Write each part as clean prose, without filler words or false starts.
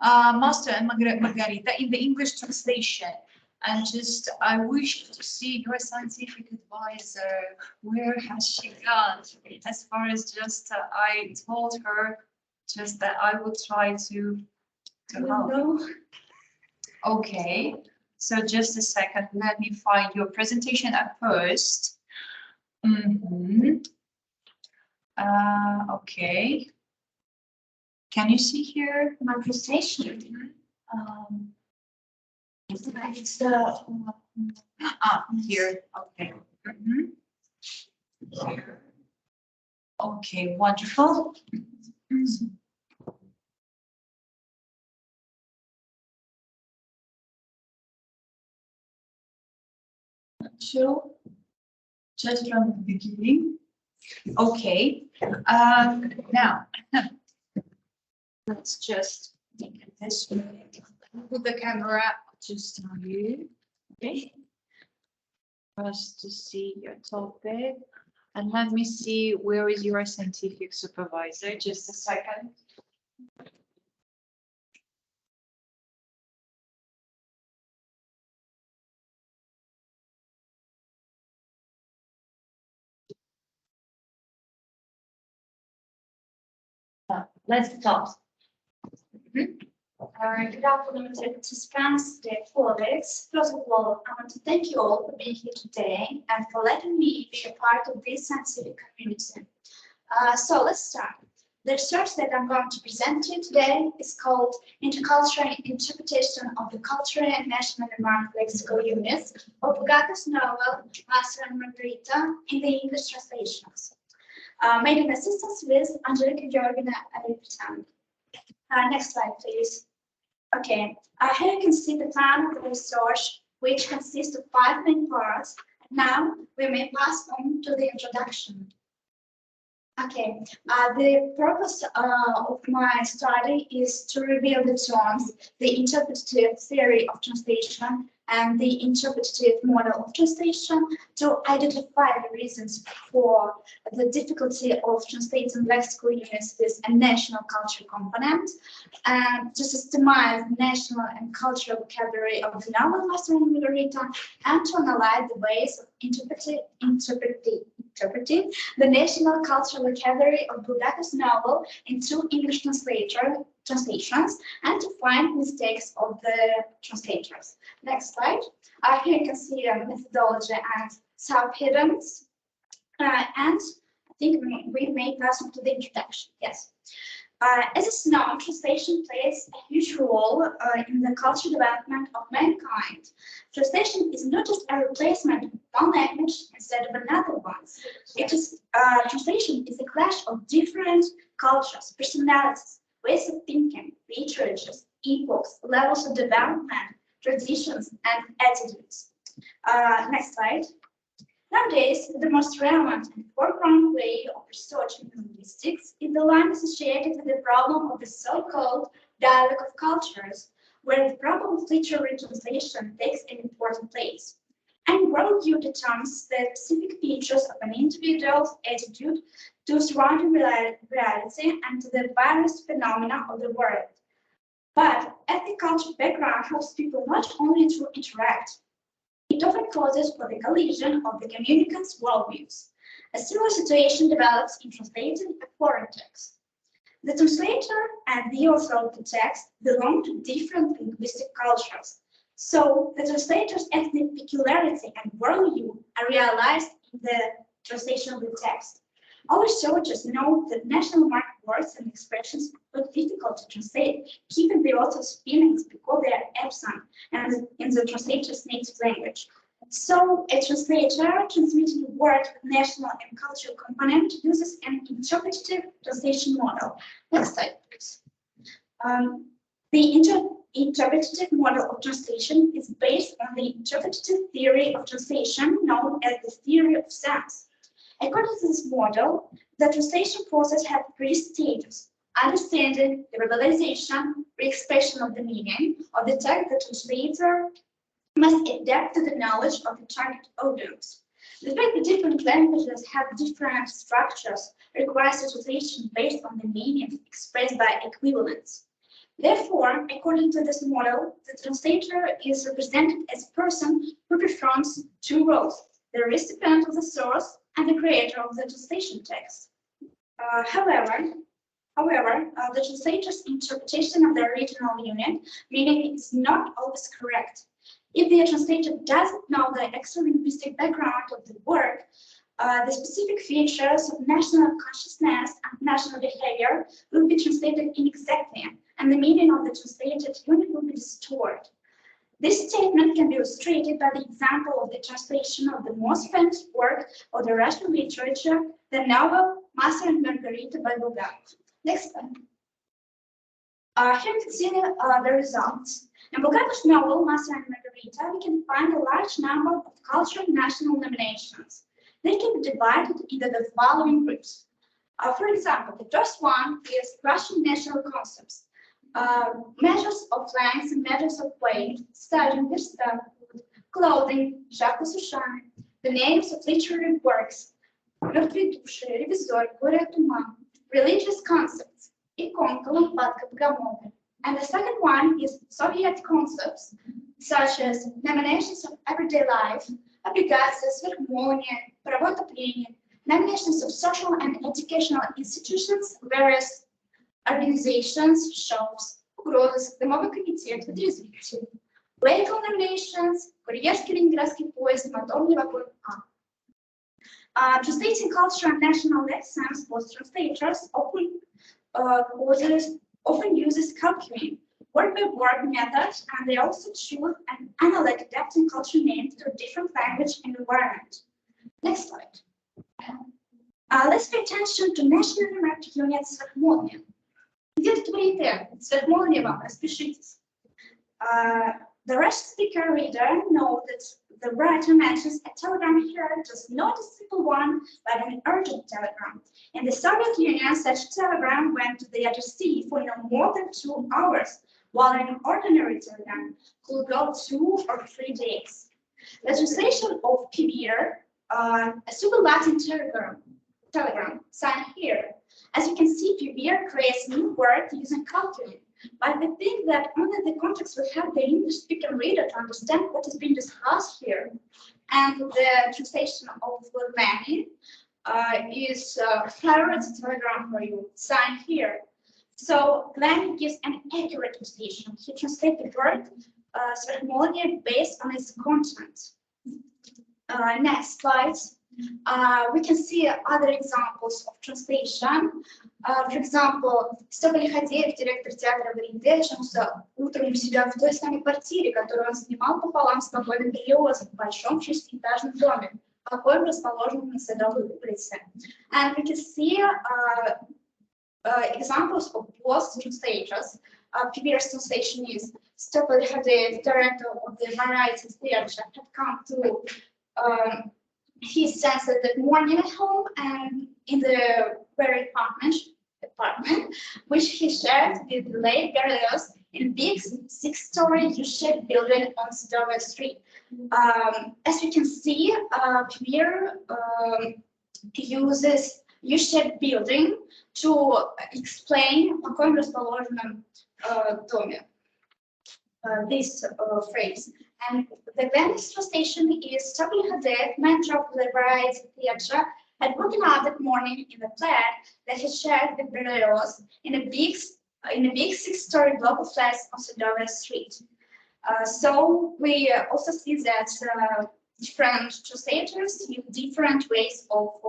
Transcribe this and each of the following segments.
Master and Margarita in the English translation. And just, I wish to see your scientific advisor. Where has she gone? As far as just, I told her just that I will try to help. Okay, so just a second. Let me find your presentation at first. Okay. Can you see here my presentation? It's the here. Okay. Here. Okay, wonderful. So, just from the beginning. Okay. Now, let's just make it this way. Put the camera just on you. Okay. For us to see your topic. And let me see, where is your scientific supervisor? Just a second. Let's start. Good afternoon, dear participants, dear colleagues. First of all, I want to thank you all for being here today and for letting me be a part of this scientific community. So let's start. The research that I'm going to present to you today is called Intercultural Interpretation of the Cultural and National Remark Lexical Units of Bulgako's novel Master and Margarita in the English translations, made in assistance with Angelica Georgina and next slide, please. Okay, here you can see the plan of the research, which consists of 5 main parts. Now we may pass on to the introduction. Okay, the purpose of my study is to reveal the terms, the interpretative theory of translation and the interpretative model of translation, to identify the reasons for the difficulty of translating lexical units with a national culture component, and to systemize national and cultural vocabulary of the novel Master and Margarita, and to analyze the ways of interpreting the national cultural vocabulary of Bulgako's novel in 2 English translations, and to find mistakes of the translators. Next slide. Here you can see the methodology and subheadings, and I think we may pass on to the introduction. Yes. As is known, translation plays a huge role in the cultural development of mankind. Translation is not just a replacement of one language instead of another one. Translation is a clash of different cultures, personalities, ways of thinking, literatures, epochs, levels of development, traditions, and attitudes. Next slide. Nowadays, the most relevant and foreground way of research in linguistics is the line associated with the problem of the so-called dialogue of cultures, where the problem of literary translation takes an important place. And worldview determines the specific features of an individual's attitude to surrounding reality and to the various phenomena of the world. But ethnic cultural background helps people not only to interact, it often causes for the collision of the communicants' worldviews. A similar situation develops in translating a foreign text. The translator and the author of the text belong to different linguistic cultures, so the translator's ethnic peculiarity and worldview are realized in the translation of the text. Our researchers know that national marked words and expressions are difficult to translate, keeping the author's feelings because they are absent and in the translator's native language. So a translator transmitting a word with national and cultural component uses an interpretative translation model. Next slide, please. The interpretative model of translation is based on the interpretative theory of translation known as the theory of sense. According to this model, the translation process has 3 stages: understanding, the verbalization, re-expression of the meaning of the text. The translator must adapt to the knowledge of the target audience. The fact that different languages have different structures requires a translation based on the meaning expressed by equivalence. Therefore, according to this model, the translator is represented as a person who performs two roles, the recipient of the source and the creator of the translation text. However, the translator's interpretation of the original unit meaning is not always correct. If the translator doesn't know the extra-linguistic background of the work, the specific features of national consciousness and national behavior will be translated inexactly, and the meaning of the translated unit will be distorted. This statement can be illustrated by the example of the translation of the most famous work of the Russian literature, the novel Master and Margarita by Bulgakov. Next slide. Here we can see the results. In Bulgakov's novel Master and Margarita, we can find a large number of cultural national nominations. They can be divided into the following groups. For example, the first one is Russian national concepts. Measures of length and measures of weight, studying food, clothing, шапка с ушами, the names of literary works, мертвые души, ревизор, горе от ума, religious concepts, иконка, лампадка, богомолы. And the second one is Soviet concepts, such as nominations of everyday life, облигации, сверхмолния, правовое отопление, nominations of social and educational institutions, various organizations, shows, угрозы, домовый комитет, водоразвитие, legal nominations, курьерский ленинградский поезд, моторный вагон А. Translating cultural and national lexemes for translators often uses calculating word-by-word methods, and they also choose an analog adapting culture names to a different language and environment. Next slide. Let's pay attention to national numeric units сверхмолния. Где тут варите? Сверхмолния вам, распишитесь. The Russian speaker reader knows that the writer mentions a telegram here, just not a simple one, but an urgent telegram. In the Soviet Union, such telegram went to the addressee for no more than 2 hours, while an ordinary telegram could go 2 or 3 days. The translation of PBR, a super Latin telegram, signed here. As you can see, PBR creates new words using calculating. But we think that only the context will help the English-speaking reader to understand what is being discussed here. And the translation of Lenny is Harrod's telegram for you, signed here. So Lenny gives an accurate translation. He translates the word сверхмолния based on its content. Next slide. We can see other examples of translation. For example, Степан Лиходеев, директор театра в Ориенте, очнулся утром у себя в той самой квартире, которую он снимал пополам с покойным Берлиозом в большом шестиэтажном доме, покоем расположенном на Садовой улице. And we can see examples of both translators. PBR's translation is Stepan Lиходеев, director of the Variety Theatre, had come to his senses that morning at home and in the very apartment, which he shared with the late Berlioz in a big 6-story U-shaped building on Sadova Street. As you can see, here uses U-shaped building to explain в каком расположенном доме. This phrase. And the Venice translation is Stepan Lиходеев, mentor of the Variety Theatre, had woken up that morning in the flat that he shared with Berlioz in a big 6-story block of flats on Sadova Street. So we also see that different translators use different ways of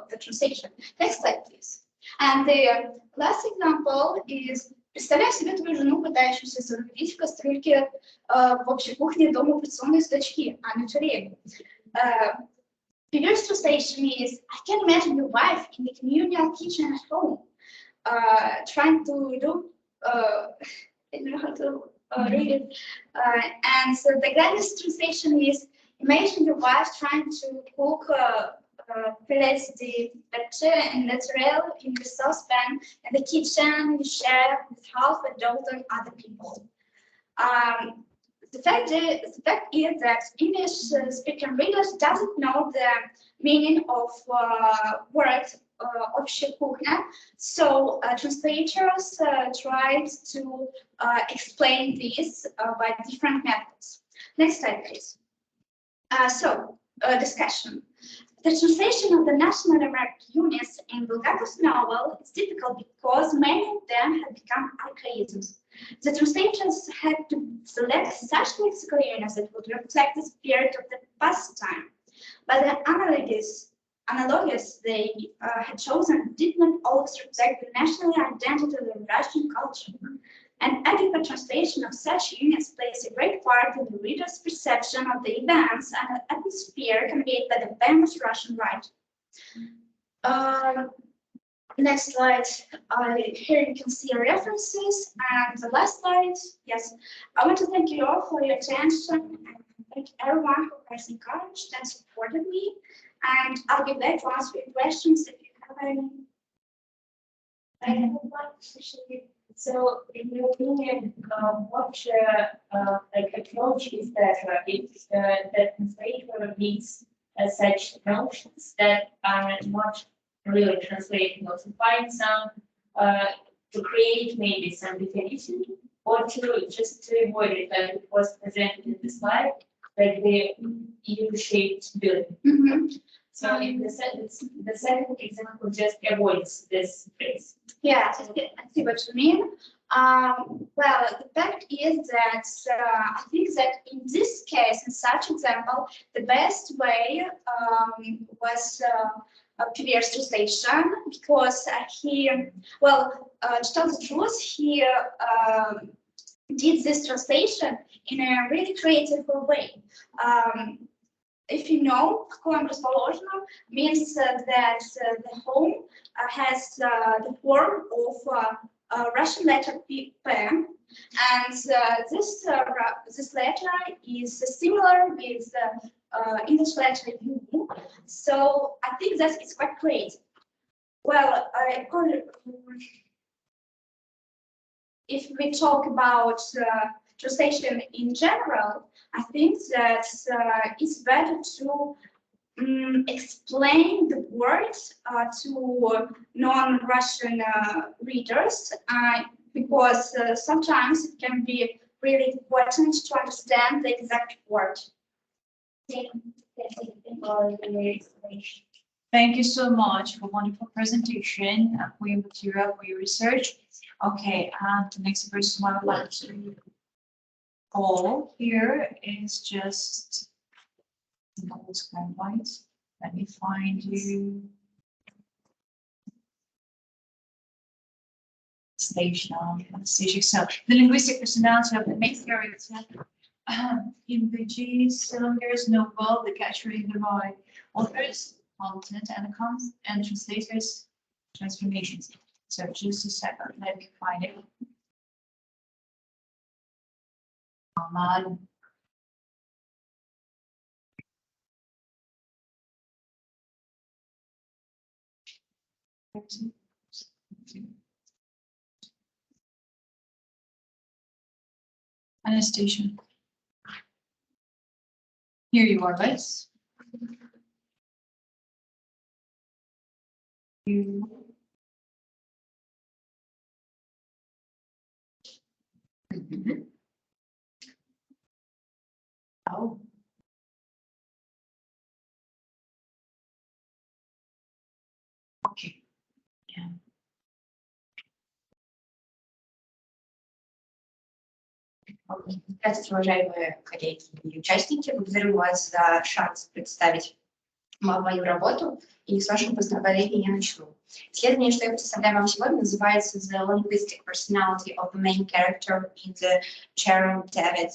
the translation. Next slide, please. And the last example is представляю себе твою жену, пытающуюся соорудить в кастрюльке в общей кухне дома порционные судачки, а не тарелку. PBR's translation is, I can imagine your wife in the communal kitchen at home, trying to do, I don't know how to read it. And so the Granny's translation is, imagine your wife trying to cook filets de pêche and naturel in the saucepan in the kitchen you share with half a dozen other people. The fact is that English speaking readers doesn't know the meaning of words общая кухня. So translators tried to explain this by different methods. Next slide, please. Discussion. The translation of the national American units in Bulgakov's novel is difficult because many of them had become archaisms. The translators had to select such lexical units that would reflect the spirit of the past time. But the analogies they had chosen did not always reflect the national identity of the Russian culture. An adequate translation of such units plays a great part in the reader's perception of the events and the atmosphere conveyed by the famous Russian writer. Next slide. Here you can see references. And the last slide, yes, I want to thank you all for your attention and thank everyone who has encouraged and supported me. And I'll be glad to answer your questions if you have any. I have one question. So, in your opinion, what approach is better if the translator needs such notions that are not really translating, or to find some to create maybe some definition, or to just to avoid it, like it was presented in the slide, like the U-shaped building. Mm-hmm. So in the second example just avoids this phrase. Yeah, I see what you mean. Well, the fact is that I think that in this case, in such example, the best way was previous translation, because to tell the truth, he did this translation in a really creative way. If you know, home расположено means that the home has the form of a Russian letter P, and this letter is similar with English letter U. So I think that it's quite great. Well, if we talk about translation in general, I think that it's better to explain the words to non-Russian readers, because sometimes it can be really important to understand the exact word. Thank you so much for a wonderful presentation, for your material, for your research. Okay, and the next person I would like to call here is just white. Let me find you. Station. So the linguistic personality of the main character in the cylinders novel, the catcher in the rye, authors, content, and translators, transformations. So just a second, let me find it. Anastasia. Here you are, right? Oh. Okay. Yeah. Здравствуйте, уважаемые коллеги и участники. Благодарю вас за шанс представить мою работу, и с вашего позволения я начну. Исследование, что я представляю вам сегодня, называется The Linguistic Personality of the Main Character in the Sharon David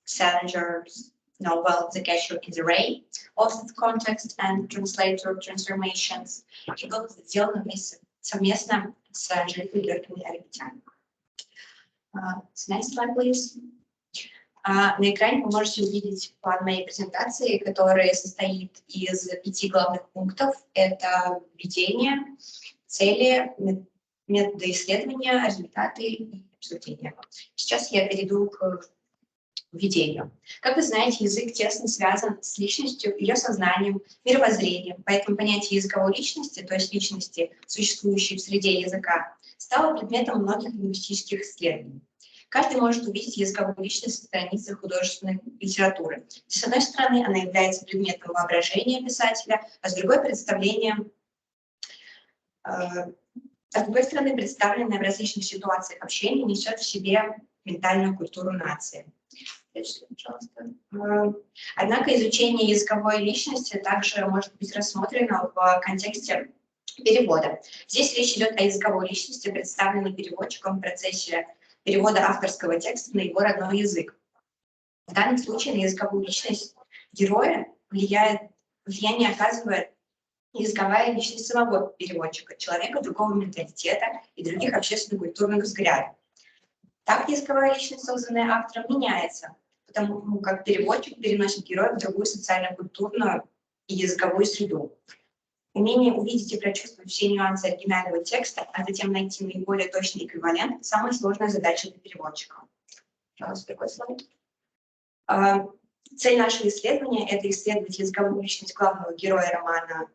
Salinger's novel The Catcher in the Rye, Author Context and Translator Transformations, и было сделано совместно с жителями Арбитян. Next slide, please. На экране вы можете увидеть план моей презентации, который состоит из 5 главных пунктов. Это введение, цели, методы исследования, результаты и обсуждения. Сейчас я перейду к введению. Как вы знаете, язык тесно связан с личностью, ее сознанием, мировоззрением, поэтому понятие языковой личности, то есть личности, существующей в среде языка, стало предметом многих лингвистических исследований. Каждый может увидеть языковую личность на странице художественной литературы. С одной стороны, она является предметом воображения писателя, а с другой представленная в различных ситуациях общения, несет в себе ментальную культуру нации. Однако изучение языковой личности также может быть рассмотрено в контексте перевода. Здесь речь идет о языковой личности, представленной переводчиком в процессе перевода авторского текста на его родной язык. В данном случае на языковую личность героя влияние оказывает языковая личность самого переводчика, человека другого менталитета и других общественно-культурных взглядов. Так языковая личность, созданная автором, меняется, потому как переводчик переносит героя в другую социально-культурную и языковую среду. Умение увидеть и прочувствовать все нюансы оригинального текста, а затем найти наиболее точный эквивалент – самая сложная задача для переводчика. Пожалуйста, другой слайд. Цель нашего исследования – это исследовать языковую личность главного героя романа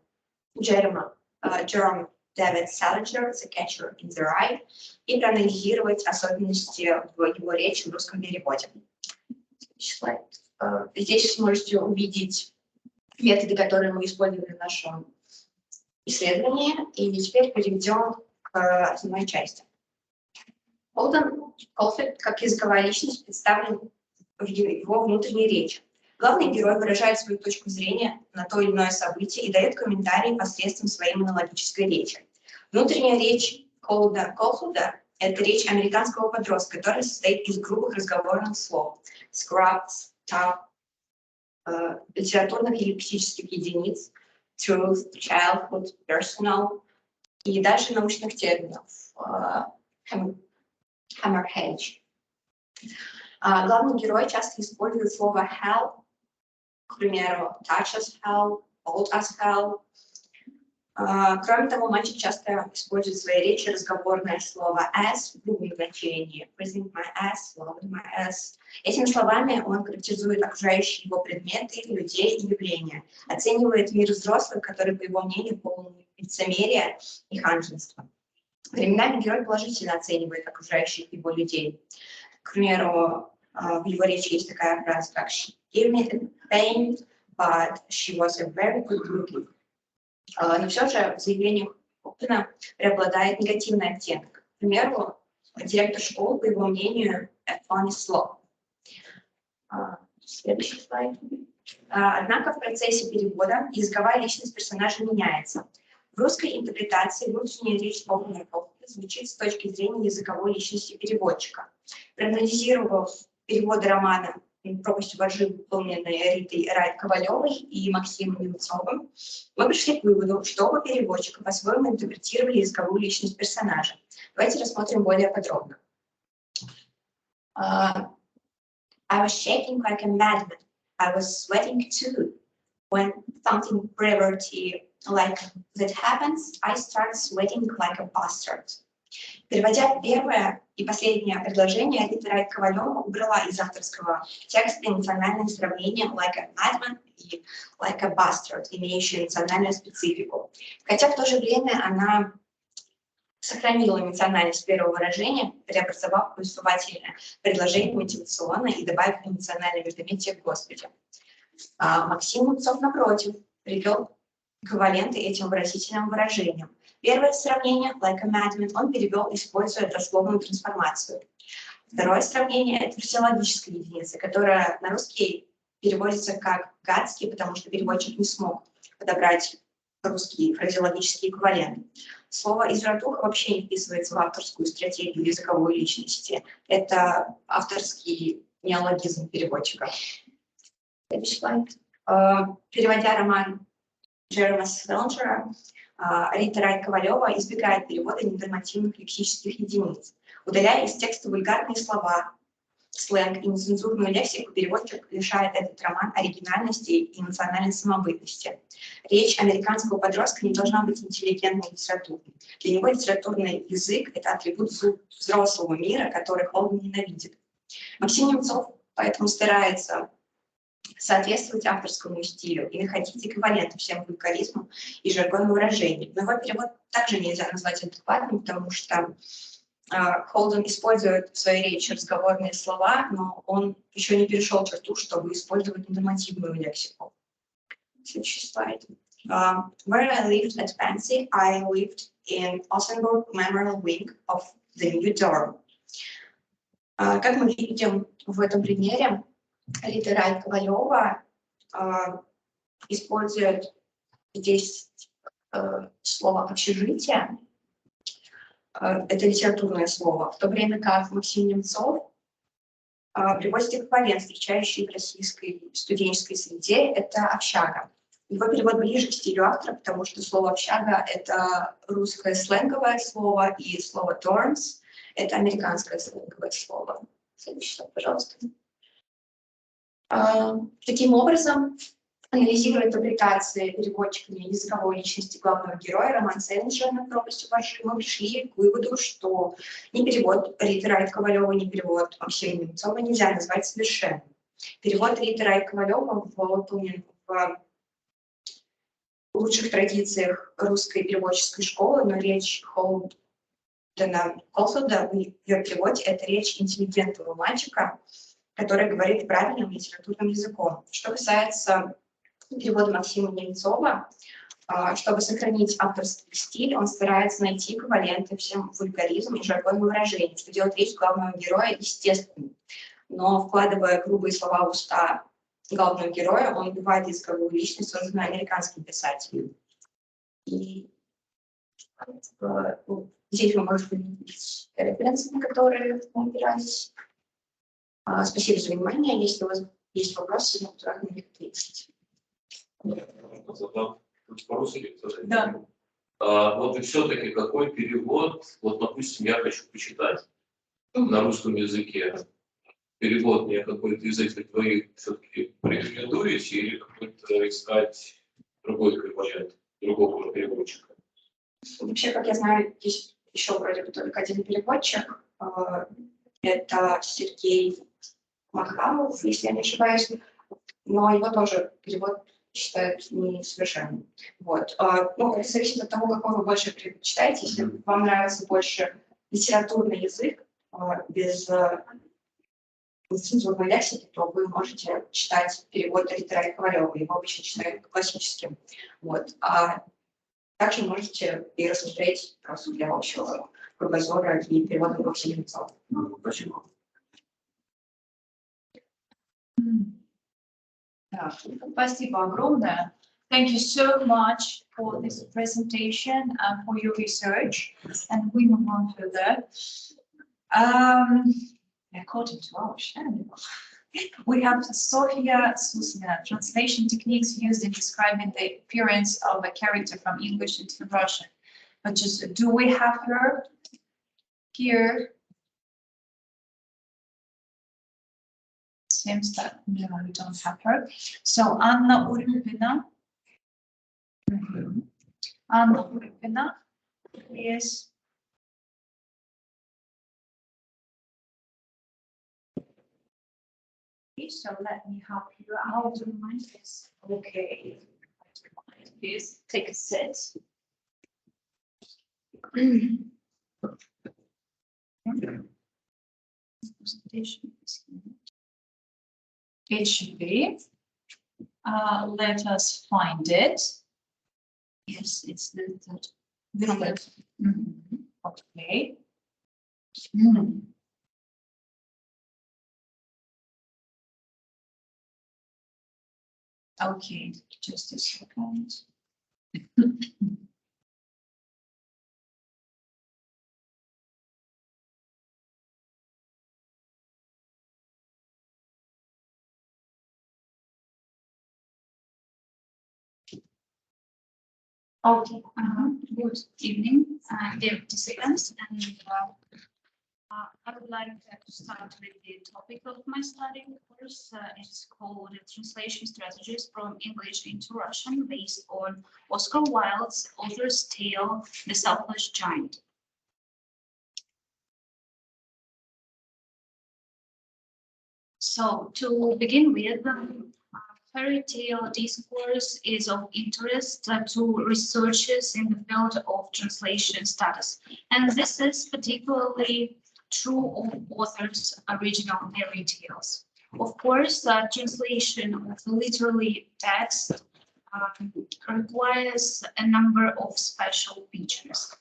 Jerome David Salinger «The Catcher in the Rye» и проанализировать особенности в его речи в русском переводе. Здесь можете увидеть методы, которые мы использовали в нашем исследовании, и теперь перейдем к основной части. Холден Колфилд как языковая личность представлен в его внутренней речи. Главный герой выражает свою точку зрения на то или иное событие и дает комментарии посредством своей монологической речи. Внутренняя речь Колфилда – это речь американского подростка, которая состоит из грубых разговорных слов, scraps, talk, литературных и лексических единиц, truth, childhood, personal и даже научных терминов, hammerhead. Главный герой часто использует слово hell, к примеру, touch as hell, hold as hell. Кроме того, мальчик часто использует в своей речи разговорное слово as в другом значении. Present my ass, loving my ass. Этими словами он характеризует окружающие его предметы, людей и явления. Оценивает мир взрослых, который, по его мнению, полон лицемерия и ханжества. Временами герой положительно оценивает окружающих его людей. К примеру, в его речи есть такая фраза, как «She gave me the pain, but she was a very good looking». Но все же в заявлениях Оптона преобладает негативный оттенок. К примеру, директор школы, по его мнению, funny slow. Следующий слайд. Однако в процессе перевода языковая личность персонажа меняется. В русской интерпретации внутренняя речь Оптона звучит с точки зрения языковой личности переводчика. Проанализировав переводы романа «Пропасть во лжи», выполненные Ритой Ковалевой и Максимом Немцовым, мы пришли к выводу, что оба переводчика по-своему интерпретировали языковую личность персонажа. Давайте рассмотрим более подробно. I was shaking like a madman. I was sweating too. When something bravery like that happens, I start sweating like a bastard. Переводя первое и последнее предложение, Рита Ковалева убрала из авторского текста эмоциональное сравнение like a madman и like a bastard, имеющие национальную специфику. Хотя в то же время она сохранила эмоциональность первого выражения, преобразовав повествовательное предложение мотивационно и добавив эмоциональное междометие к Господи. Максим Немцов, напротив, привел эквиваленты этим выразительным выражениям. Первое сравнение, like a madman, он перевел, используя дословную трансформацию. Второе сравнение – это фразеологическая единица, которая на русский переводится как «гадский», потому что переводчик не смог подобрать русский фразеологический эквивалент. Слово «извратуха» вообще не вписывается в авторскую стратегию языковой личности. Это авторский неологизм переводчика. Переводя роман Джерома Селлинджера, Рита Ковалева избегает перевода ненормативных лексических единиц. Удаляя из текста вульгарные слова, сленг и нецензурную лексику, переводчик лишает этот роман оригинальности и эмоциональной самобытности. Речь американского подростка не должна быть интеллигентной литературной. Для него литературный язык – это атрибут взрослого мира, который Холден ненавидит. Максим Немцов поэтому старается соответствовать авторскому стилю и находить эквиваленты всем вульгаризмам и жаргонным выражениям. Но его перевод также нельзя назвать адекватным, потому что Холден использует в своей речи разговорные слова, но он еще не перешел черту, чтобы использовать нормативную лексику. Следующий слайд. Where I lived at Fancy, I lived in Ossenburg Memorial Wing of the New Dorm. Как мы видим в этом примере, литерат Ковалева использует здесь слово «общежитие». Это литературное слово, в то время как Максим Немцов приводит эквивалент, встречающий в российской студенческой среде, это общага. Его перевод ближе к стилю автора, потому что слово «общага» — это русское сленговое слово, и слово «dorms» — это американское сленговое слово. Следующий слайд, пожалуйста. Таким образом, анализируя интерпретации переводчиками языковой личности главного героя роман «Селлинджер над пропастью Паши», мы пришли к выводу, что ни перевод Риты Ковалева, ни перевод Максима Немцова нельзя назвать совершенным. Перевод Риты Ковалева выполнен в лучших традициях русской переводческой школы, но речь Холдена в ее переводе — это речь интеллигентного мальчика, который говорит правильным литературным языком. Что касается перевода Максима Немцова, чтобы сохранить авторский стиль, он старается найти эквиваленты всем вульгаризмам и жаргонным выражениям, что делает речь главного героя естественной. Но, вкладывая грубые слова в уста главного героя, он убивает языковую личность, созданную американским писателем. И здесь вы можете видеть референсы, на которые мы опирались. Спасибо за внимание. Если у вас есть вопросы, то на них ответить. Да. Вот и все-таки какой перевод, вот, допустим, я хочу почитать на русском языке, перевод мне какой-то из этих двоих все-таки порекомендуете или какой-то искать другой эквивалент, другого переводчика? Вообще, как я знаю, есть еще вроде бы только один переводчик. Это Сергей Махамов, если я не ошибаюсь, но его тоже перевод считают несовершенным. Вот. Ну, это зависит от того, какой вы больше предпочитаете. Если вам нравится больше литературный язык без цензурной лексики, то вы можете читать перевод Риты Ковалева. Его обычно читают классическим. Вот. А также можете и рассмотреть просто для общего кругозора и перевода Максима Немцова. Спасибо. Спасибо огромное. Thank you so much for this presentation and for your research. And we move on further. According to our channel, we have Sofia Susina, translation techniques used in describing the appearance of a character from English into Russian. But just, do we have her here? Seems that no, we don't have her. So Anna Urupina. Anna Urupina is so let me help you out. This. Okay. Please take a seat. It should be. Let us find it. Yes, it's the okay. Okay, just a second. Okay, good evening, dear participants, and I would like to start with the topic of my study course. It's called Translation Strategies from English into Russian, based on Oscar Wilde's author's tale, The Selfless Giant. So to begin with, fairy tale discourse is of interest to researchers in the field of translation studies. And this is particularly true of authors' original fairy tales. Of course, translation of literary text requires a number of special features.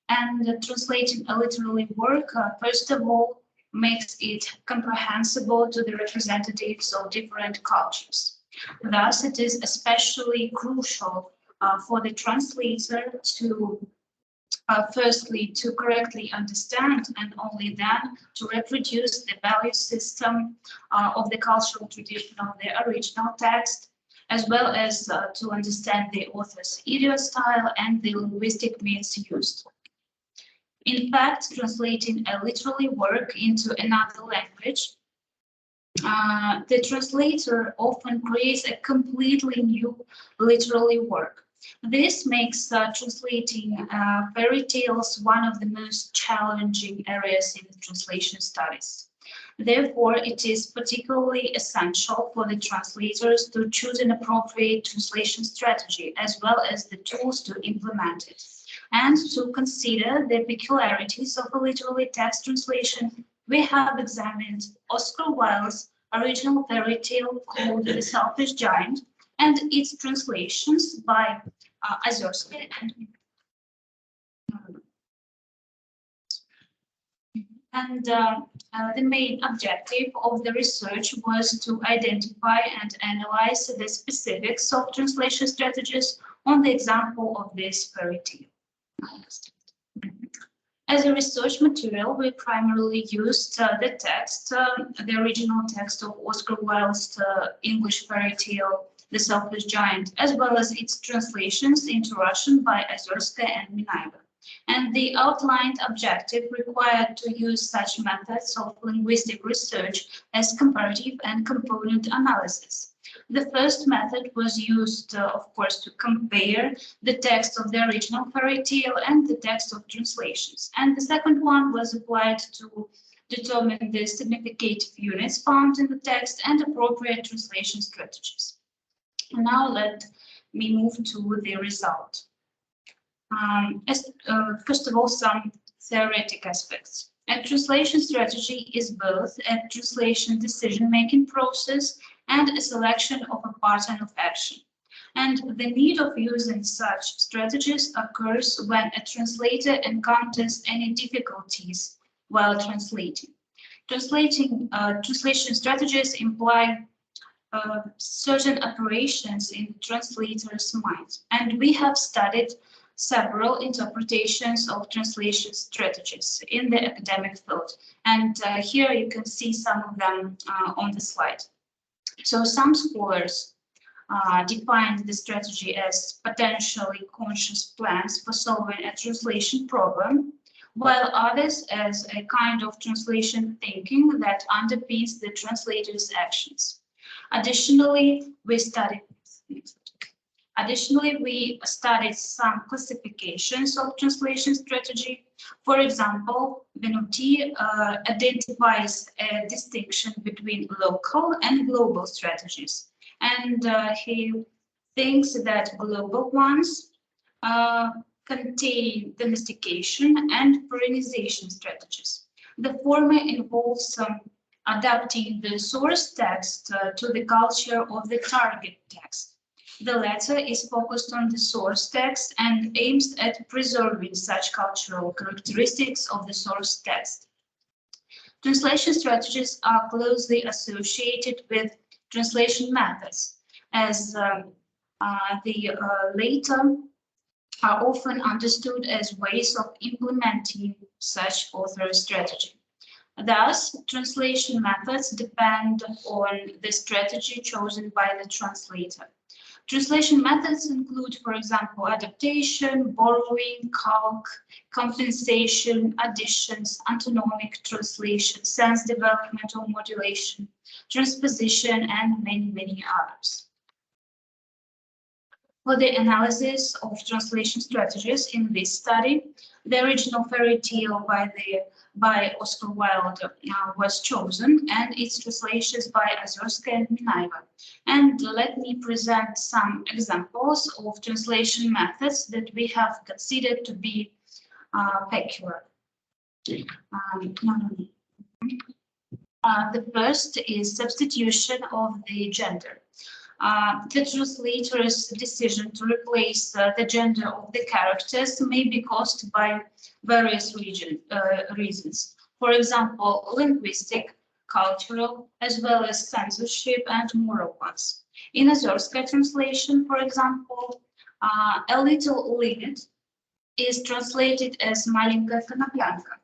And translating a literary work, first of all, makes it comprehensible to the representatives of different cultures. Thus, it is especially crucial for the translator to firstly, to correctly understand and only then to reproduce the value system of the cultural tradition of the original text, as well as to understand the author's idiom style and the linguistic means used. In fact, translating a literary work into another language, the translator often creates a completely new literary work. This makes translating fairy tales one of the most challenging areas in translation studies. Therefore, it is particularly essential for the translators to choose an appropriate translation strategy, as well as the tools to implement it, and to consider the peculiarities of a literary text translation. We have examined Oscar Wilde's original fairy tale called The Selfish Giant and its translations by Azorsky and the main objective of the research was to identify and analyze the specifics of translation strategies on the example of this fairy tale. As a research material, we primarily used the text, the original text of Oscar Wilde's English fairy tale, The Selfish Giant, as well as its translations into Russian by Azorsky and Minaiva. And the outlined objective required to use such methods of linguistic research as comparative and component analysis. The first method was used, of course, to compare the text of the original fairy tale and the text of translations. And the second one was applied to determine the significative units found in the text and appropriate translation strategies. And now let me move to the result. First of all, some theoretic aspects. A translation strategy is both a translation decision-making process and a selection of a pattern of action. And the need of using such strategies occurs when a translator encounters any difficulties while translating. Translation strategies imply certain operations in the translator's mind, and we have studied several interpretations of translation strategies in the academic field. And here you can see some of them on the slide. So some scholars defined the strategy as potentially conscious plans for solving a translation problem, while others as a kind of translation thinking that underpins the translator's actions. Additionally, we studied some classifications of translation strategy. For example, Venuti identifies a distinction between local and global strategies, and he thinks that global ones contain domestication and foreignization strategies. The former involves adapting the source text to the culture of the target text. The latter is focused on the source text and aims at preserving such cultural characteristics of the source text. Translation strategies are closely associated with translation methods, as the latter are often understood as ways of implementing such author strategy. Thus, translation methods depend on the strategy chosen by the translator. Translation methods include, for example, adaptation, borrowing, calque, compensation, additions, antonomic translation, sense development or modulation, transposition, and many, many others. For the analysis of translation strategies in this study, the original fairy tale by the by Oscar Wilde was chosen, and its translations by Ozerskaya and Minayeva. And let me present some examples of translation methods that we have considered to be peculiar. The first is substitution of the gender. The translator's decision to replace the gender of the characters may be caused by various reasons. For example, linguistic, cultural, as well as censorship and moral ones. In Ozerskaya translation, for example, a little linnet is translated as маленькая коноплянка.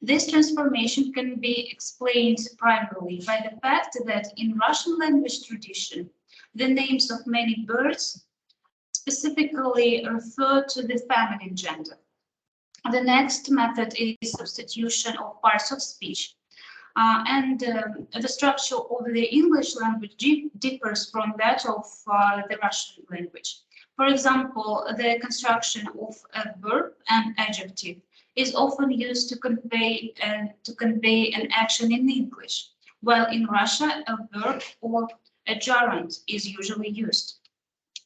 This transformation can be explained primarily by the fact that in Russian language tradition, the names of many birds specifically refer to the feminine gender. The next method is substitution of parts of speech. The structure of the English language differs from that of the Russian language. For example, the construction of a verb and adjective is often used to convey an action in English, while in Russia a verb or a gerund is usually used.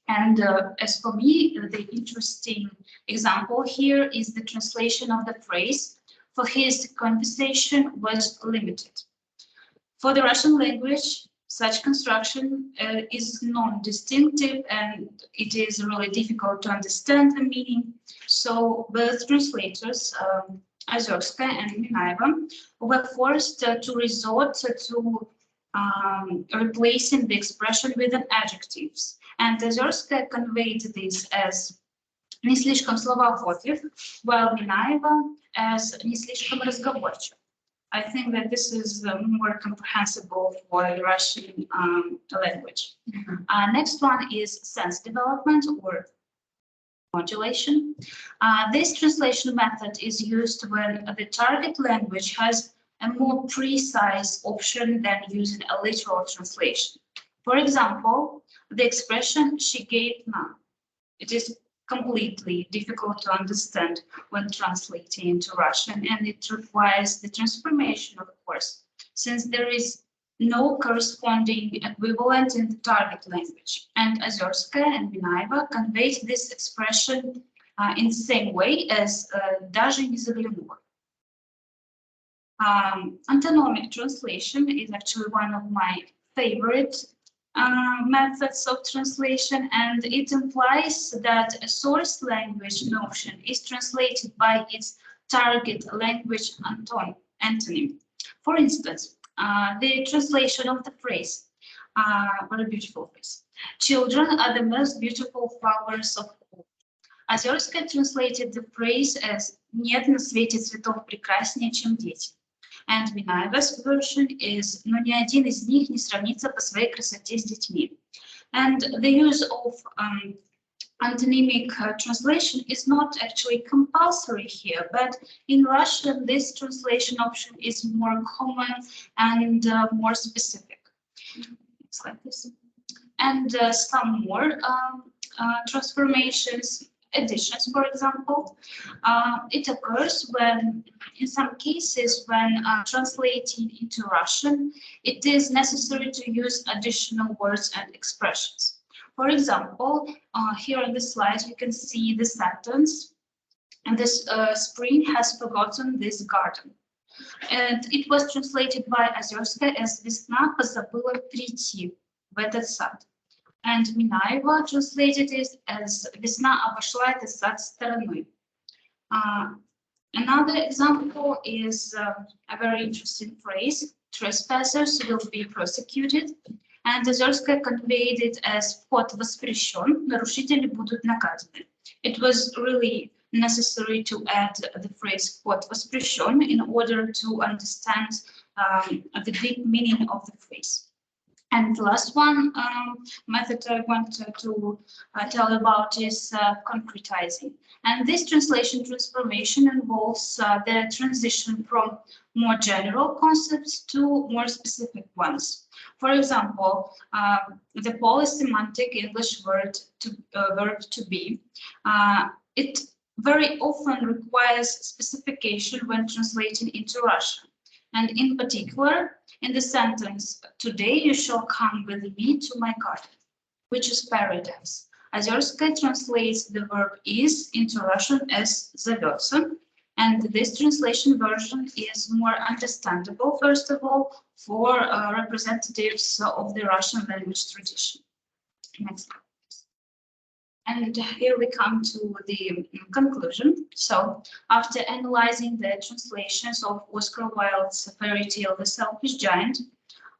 And as for me, the interesting example here is the translation of the phrase, "For his conversation was limited." For the Russian language, such construction is non-distinctive and it is really difficult to understand the meaning. So both translators, Ozerskaya and Minayeva, were forced to resort to replacing the expression with an adjectives. And Ozerskaya conveyed this as "не слишком словоохотлив", while Minayeva as "не слишком разговорчив". I think that this is more comprehensible for the Russian language. Next one is sense development or modulation. This translation method is used when the target language has a more precise option than using a literal translation. For example, the expression "she gave none." It is completely difficult to understand when translating into Russian, and it requires the transformation, of course, since there is no corresponding equivalent in the target language. And Ozerskaya and Minayeva conveyed this expression in the same way as "даже не заглянула." Antonomic translation is actually one of my favorite methods of translation, and it implies that a source language notion is translated by its target language antonym. For instance, the translation of the phrase, very beautiful phrase, "Children are the most beautiful flowers of all." Озерская translated the phrase as "Нет на свете цветов прекраснее, чем дети." And Minayeva's version is "Но ни один из них не сравнится по своей красоте с детьми." And the use of antonymic translation is not actually compulsory here, but in Russian this translation option is more common and more specific. It's like this. And some more transformations, additions, for example. It occurs when, in some cases, when translating into Russian, it is necessary to use additional words and expressions. For example, here on the slide, you can see the sentence, and this spring has forgotten this garden. And it was translated by Озерская as "Весна позабыла прийти в этот сад." And Minayeva translated it as "Весна обошла этот сад стороной." Another example is a very interesting phrase, "Trespassers will be prosecuted." And Озерская conveyed it as "Вход воспрещен, нарушители будут наказаны." It was really necessary to add the phrase "Вход воспрещен" in order to understand the deep meaning of the phrase. And the last one method I want to tell about is concretizing. And this translation transformation involves the transition from more general concepts to more specific ones. For example, the polysemantic English verb to be, it very often requires specification when translating into Russian. And in particular, in the sentence, "Today you shall come with me to my garden," which is paradise. Озерская translates the verb is into Russian as зовется, and this translation version is more understandable, first of all, for representatives of the Russian language tradition. Next slide. And here we come to the conclusion. So, after analyzing the translations of Oscar Wilde's fairy tale The Selfish Giant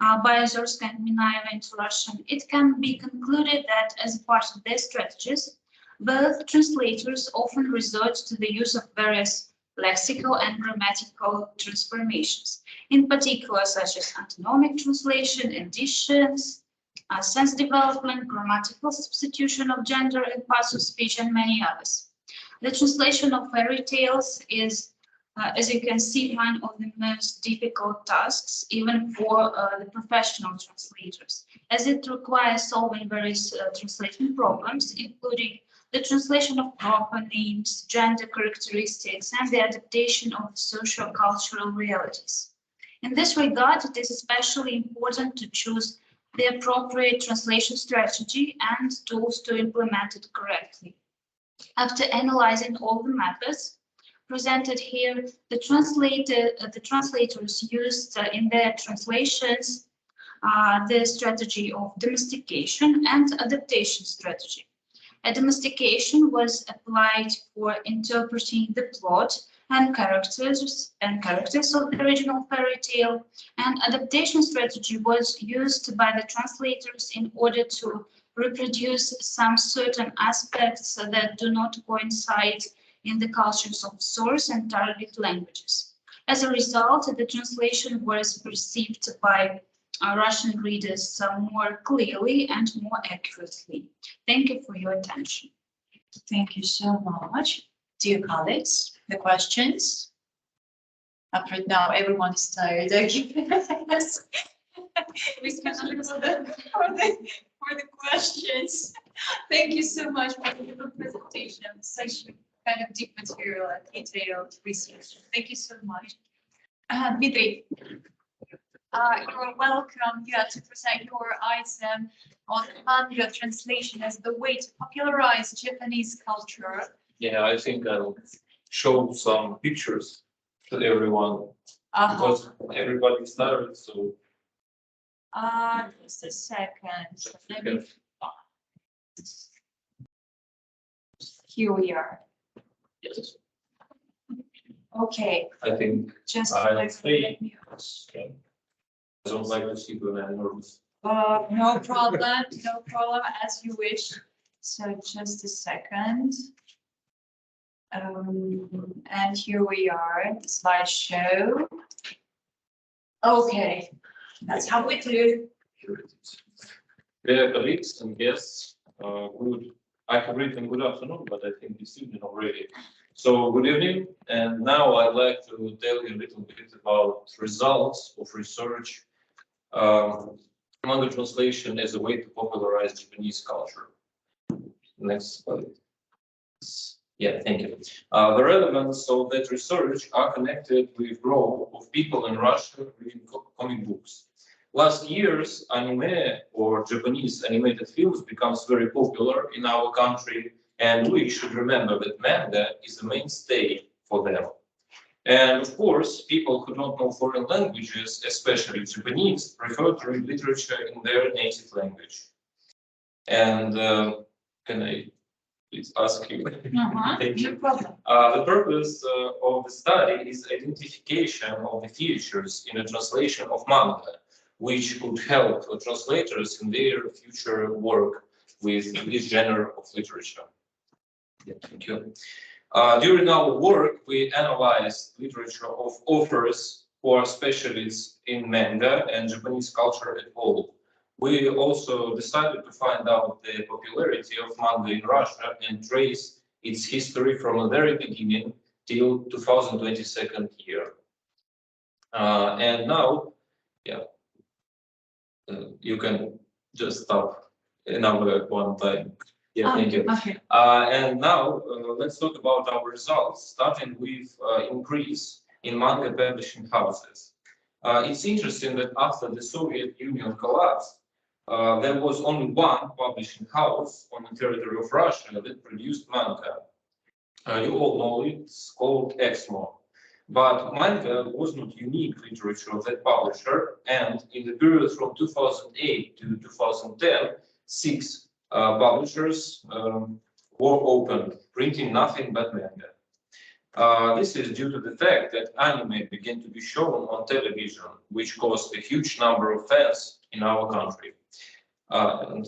by Ozerskaya and Minaeva into Russian, it can be concluded that as part of their strategies, both translators often resort to the use of various lexical and grammatical transformations, in particular such as antonomic translation, additions, sense development, grammatical substitution of gender in parts of speech, and many others. The translation of fairy tales is, as you can see, one of the most difficult tasks, even for the professional translators, as it requires solving various translation problems, including the translation of proper names, gender characteristics, and the adaptation of socio-cultural realities. In this regard, it is especially important to choose the appropriate translation strategy and tools to implement it correctly. After analyzing all the methods presented here, the translators used in their translations the strategy of domestication and adaptation strategy. A domestication was applied for interpreting the plot and characters of the original fairy tale, and adaptation strategy was used by the translators in order to reproduce some certain aspects that do not coincide in the cultures of source and target languages. As a result, the translation was perceived by Russian readers more clearly and more accurately. Thank you for your attention. Thank you so much. Dear colleagues, the questions? After now, everyone is tired. Yes. We scheduled for the questions. Thank you so much for the presentation. Such kind of deep material and detailed research. Thank you so much. Dmitry, you're welcome here to present your item on manga translation as the way to popularize Japanese culture. Yeah, I think I'll show some pictures to everyone because everybody started. So just a second. Let me find. Here we are. yes, Okay, I think just I'll let say. me. I don't like to see when I'm nervous. No problem, no problem, as you wish. So just a second. And here we are, the slideshow. Okay, that's how we do. Here it is. Dear colleagues and guests, I have written good afternoon, but I think this evening already. So good evening, and now I'd like to tell you a little bit about results of research manga translation as a way to popularize Japanese culture. Next slide. Yeah, thank you. The relevance of that research are connected with growth of people in Russia reading comic books. Last year's anime or Japanese animated films becomes very popular in our country, and we should remember that manga is the mainstay for them. And of course, people who don't know foreign languages, especially Japanese, prefer to read literature in their native language. And can I please ask you? Thank you. No problem. The purpose of the study is identification of the features in the translation of manga, which could help translators in their future work with this genre of literature. Yeah, thank you. During our work, we analyzed literature of authors who are specialists in manga and Japanese culture at all. We also decided to find out the popularity of manga in Russia and trace its history from the very beginning till 2022 year. And now, yeah, you can just stop another one time. Yeah, thank you. Okay. And now let's talk about our results, starting with increase in manga publishing houses. It's interesting that after the Soviet Union collapsed, there was only one publishing house on the territory of Russia that produced manga. You all know it's called Exmo. But manga was not unique literature of that publisher, and in the period from 2008 to 2010, 6 publishers were opened, printing nothing but manga. This is due to the fact that anime began to be shown on television, which caused a huge number of fans in our country. And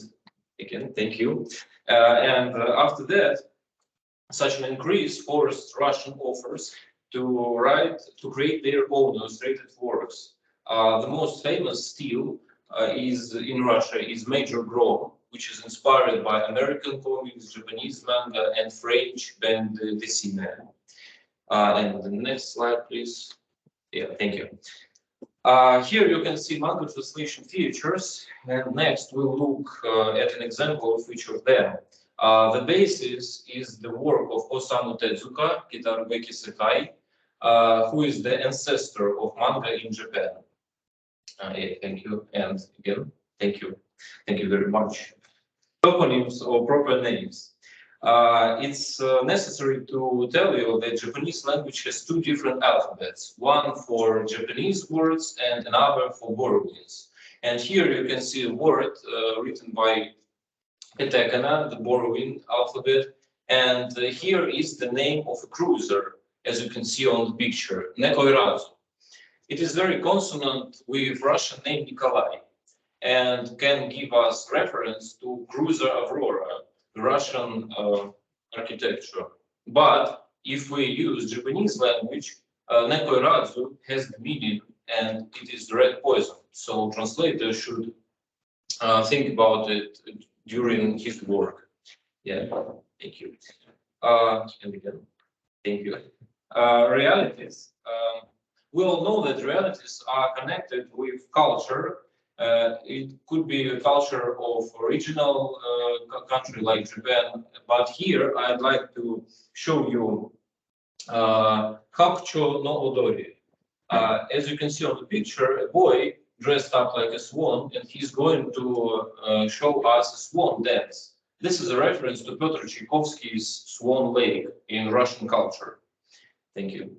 again, thank you. After that, such an increase forced Russian authors to create their own illustrated works. The most famous still is in Russia is Major Grom, which is inspired by American comics, Japanese manga, and French band dessinée. And the next slide, please. Yeah, thank you. Here you can see manga translation features, and next we'll look at an example of each of them. The basis is the work of Osamu Tezuka, Kitarubeki Sekai, who is the ancestor of manga in Japan. Yeah, thank you, and again, thank you very much. Toponyms or proper names. It's necessary to tell you that Japanese language has 2 different alphabets, one for Japanese words and another for borrowings. And here you can see a word written by katakana, the borrowing alphabet, and here is the name of a cruiser, as you can see on the picture, Nekoirazu. It is very consonant with Russian name Nikolai, and can give us reference to cruiser Aurora, the Russian architecture. But if we use Japanese language, Nekoirazu has the meaning, and it is red poison. So translators should think about it during his work. Yeah, thank you. And again, thank you. Realities. We all know that realities are connected with culture. It could be a culture of original country like Japan, but here I'd like to show you Hakucho no Odori. As you can see on the picture, a boy dressed up like a swan, and he's going to show us a swan dance. This is a reference to Pyotr Tchaikovsky's Swan Lake in Russian culture. Thank you.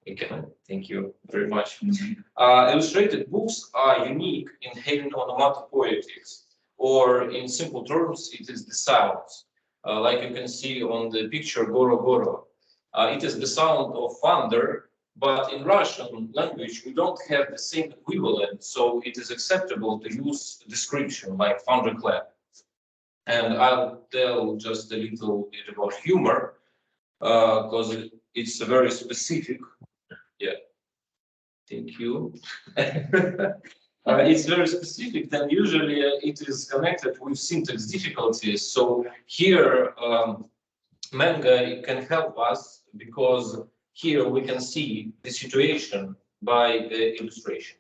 Okay, thank you very much. Illustrated books are unique in having onomatopoetics, or in simple terms, it is the sounds. Like you can see on the picture, Goro Goro. It is the sound of thunder, but in Russian language, we don't have the same equivalent, so it is acceptable to use a description like thunderclap. And I'll tell just a little bit about humor, because it's a very specific. Yeah, thank you. It's very specific, and usually it is connected with syntax difficulties. So here, manga can help us because here we can see the situation by the illustration.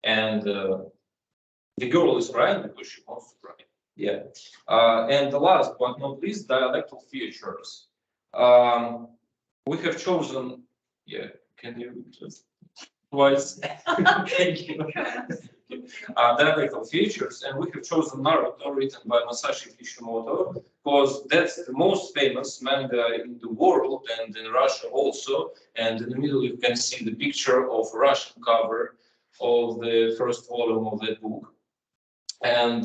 And the girl is crying because she wants to cry. Yeah. And the last but not least, dialectal features. We have chosen, yeah, can you just twice? Thank you. Dialectal features, and we have chosen Naruto, written by Masashi Kishimoto, because that's the most famous manga in the world and in Russia also. And in the middle, you can see the picture of a Russian cover of the first volume of that book. And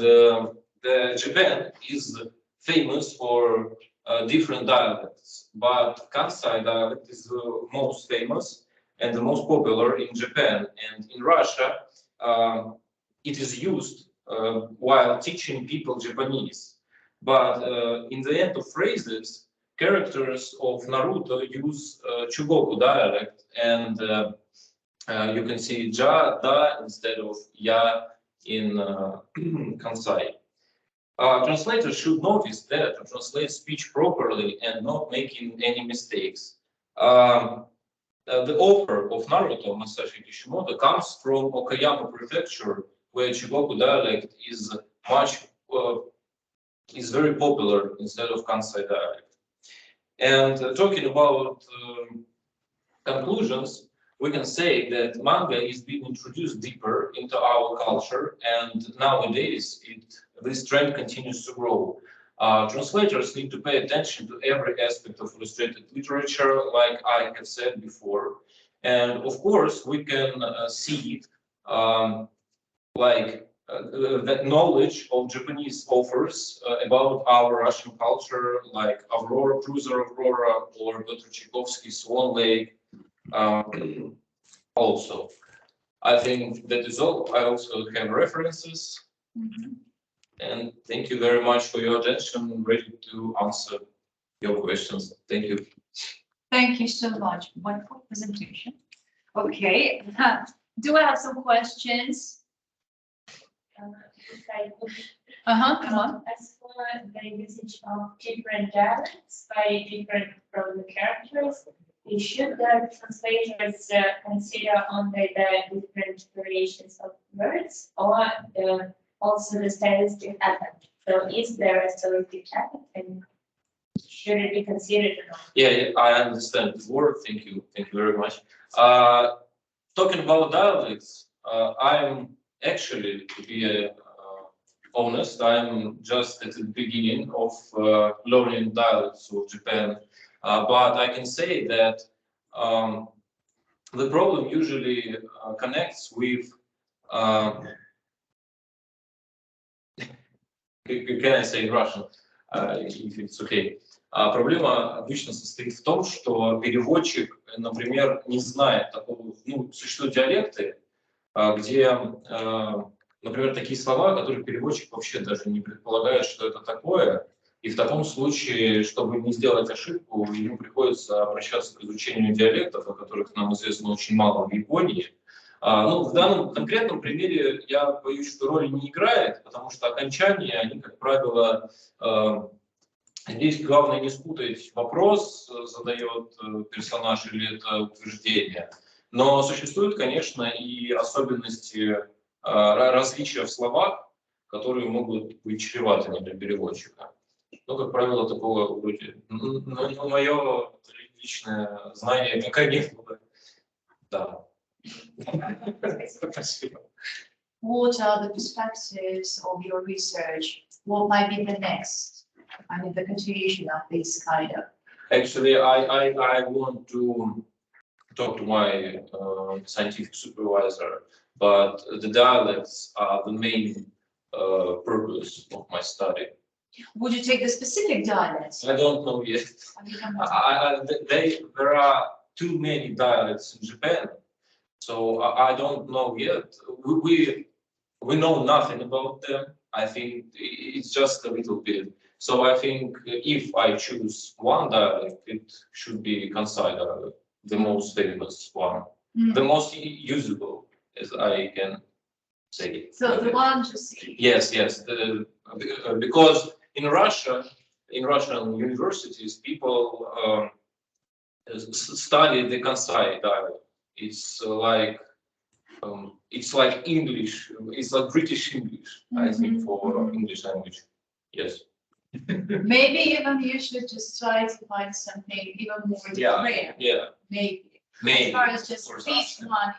Japan is famous for different dialects, but Kansai dialect is the most famous and the most popular in Japan. And in Russia, it is used while teaching people Japanese. But in the end of phrases, characters of Naruto use Chugoku dialect, and you can see ja, da instead of ya in Kansai. Translators should notice that to translate speech properly and not making any mistakes. The author of Naruto, Masashi Kishimoto, comes from Okayama Prefecture, where Chugoku dialect is much is very popular instead of Kansai dialect. And talking about conclusions, we can say that manga is being introduced deeper into our culture, and nowadays this trend continues to grow. Translators need to pay attention to every aspect of illustrated literature, like I have said before. And of course, we can see that knowledge of Japanese authors about our Russian culture, like Aurora, Cruiser Aurora, or Dr. Tchaikovsky's Swan Lake. Also, I think that is all. I also have references. And thank you very much for your attention. I'm ready to answer your questions. Thank you. Thank you so much. Wonderful presentation. Okay. Do I have some questions? Come on. As for the usage of different dialects by different from the characters, should the translators consider only the different variations of words, or also the stylistic element? So is there a stylistic element, and should it be considered or not? Yeah, I understand the word. Thank you very much. Talking about dialects, I'm actually, to be honest, I'm just at the beginning of learning dialects of Japan, but I can say that the problem usually connects with can I say in Russian, if it's okay? Проблема обычно состоит в том, что переводчик, например, не знает такого, существуют диалекты, где, например, такие слова, которые переводчик вообще даже не предполагает, что это такое, и в таком случае, чтобы не сделать ошибку, ему приходится обращаться к изучению диалектов, о которых нам известно очень мало в Японии. В данном конкретном примере я боюсь, что роли не играет, потому что окончания, они, как правило, здесь главное не спутать вопрос, задает персонаж или это утверждение. Но существуют, конечно, и особенности различия в словах, которые могут быть чреватыми для переводчика. Но, как правило, такого вроде... мое личное знание пока не было. Да. Спасибо. What are the perspectives of your research? What might be the next? I mean, the continuation of this kind of. Actually, I want to talk to my scientific supervisor, but the dialects are the main purpose of my study. Would you take the specific dialects? I don't know yet. There are too many dialects in Japan, so I don't know yet. We know nothing about them. I think it's just a little bit. So I think if I choose one dialect, it should be Kansai dialect, the most famous one, the most usable, as I can say. So the one to see. Yes. Because in Russia, in Russian universities, people study the Kansai dialect. It's like English. It's like British English, I think, for English language. Yes. Maybe even you should just try to find something even more rare. Yeah. Maybe. As far as just this one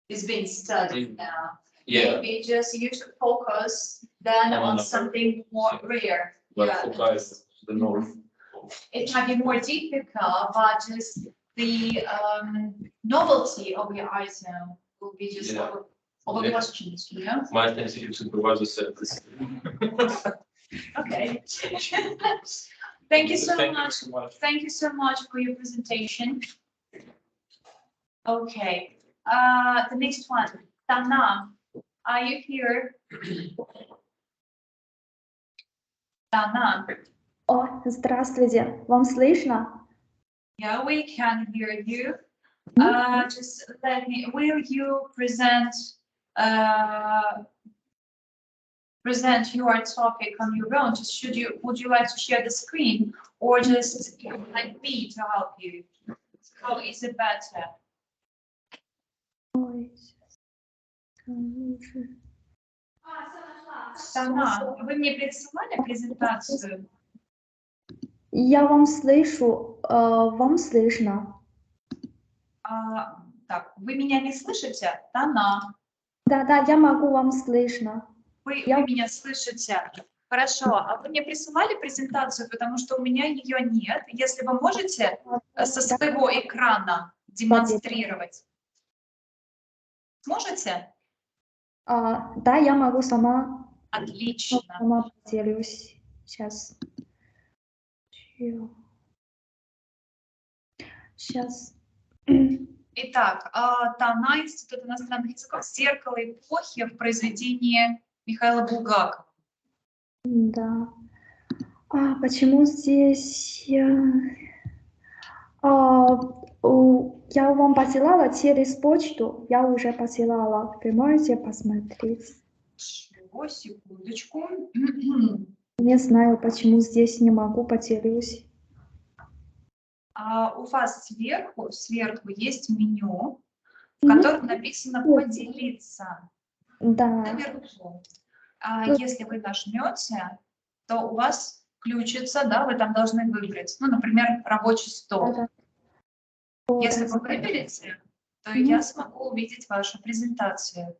is being studied now. Yeah. Maybe just you should focus then on something more rare. Like Hokkaido, the north. It might be more difficult, but just the novelty of your item will be just over questions, you know? My scientific supervisor said this. Okay. Thank you so Thank much. you so much. Thank you so much for your presentation. Okay. The next one, Dana, are you here? Dana. О, здравствуйте. Вам слышно? Yeah, we can hear you. Just let me. Will you present your topic on your own? Just would you like to share the screen, or just like me to help you? How is it better? Ой, сейчас. Тана, вы мне присылали презентацию? Я вам слышу, вам слышно? Так, вы меня не слышите? Тана, Да, я могу вам слышно. вы Я- меня слышите? Хорошо, а вы мне присылали презентацию, потому что у меня ее нет. Если вы можете со своего экрана демонстрировать. Сможете? Да, я могу сама Отлично. поделюсь. Сейчас. Сейчас. Итак, Тана, Институт иностранных языков, «Зеркало эпохи» в произведении Михаила Булгакова. Да. Почему здесь... Я вам посылала через почту. Я уже посылала. Вы можете посмотреть? Хорошо, секундочку. Не знаю, почему здесь не могу поделюсь. У вас сверху есть меню, в котором написано «Поделиться». Да. Наверху. Если вы нажмете, то у вас включится, да, вы там должны выбрать, ну, например, рабочий стол. Да. Если вы выберете, то я смогу увидеть вашу презентацию.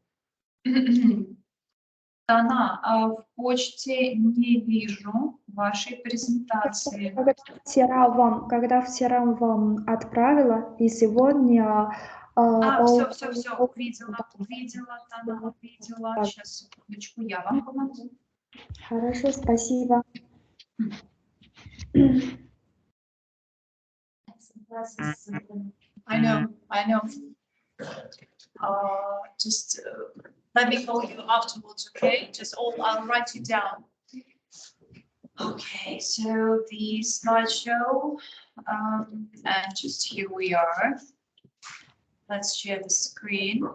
Тана, в почте не вижу вашей презентации. Когда вчера вам отправила, и сегодня... Все, увидела, Тана, увидела. Сейчас, секундочку, я вам помогу. Хорошо, спасибо. I know. Just let me call you afterwards, okay? I'll write you down. Okay, so the slideshow, and just here we are. Let's share the screen.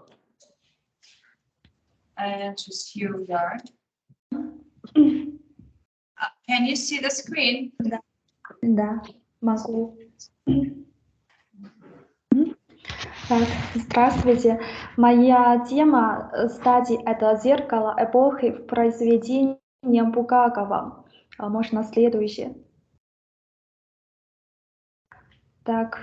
And just here we are. Can you see the screen? Да, могу. Так, здравствуйте. Моя тема стадии – это «Зеркало эпохи» в произведении Булгакова. Можно следующее. Так,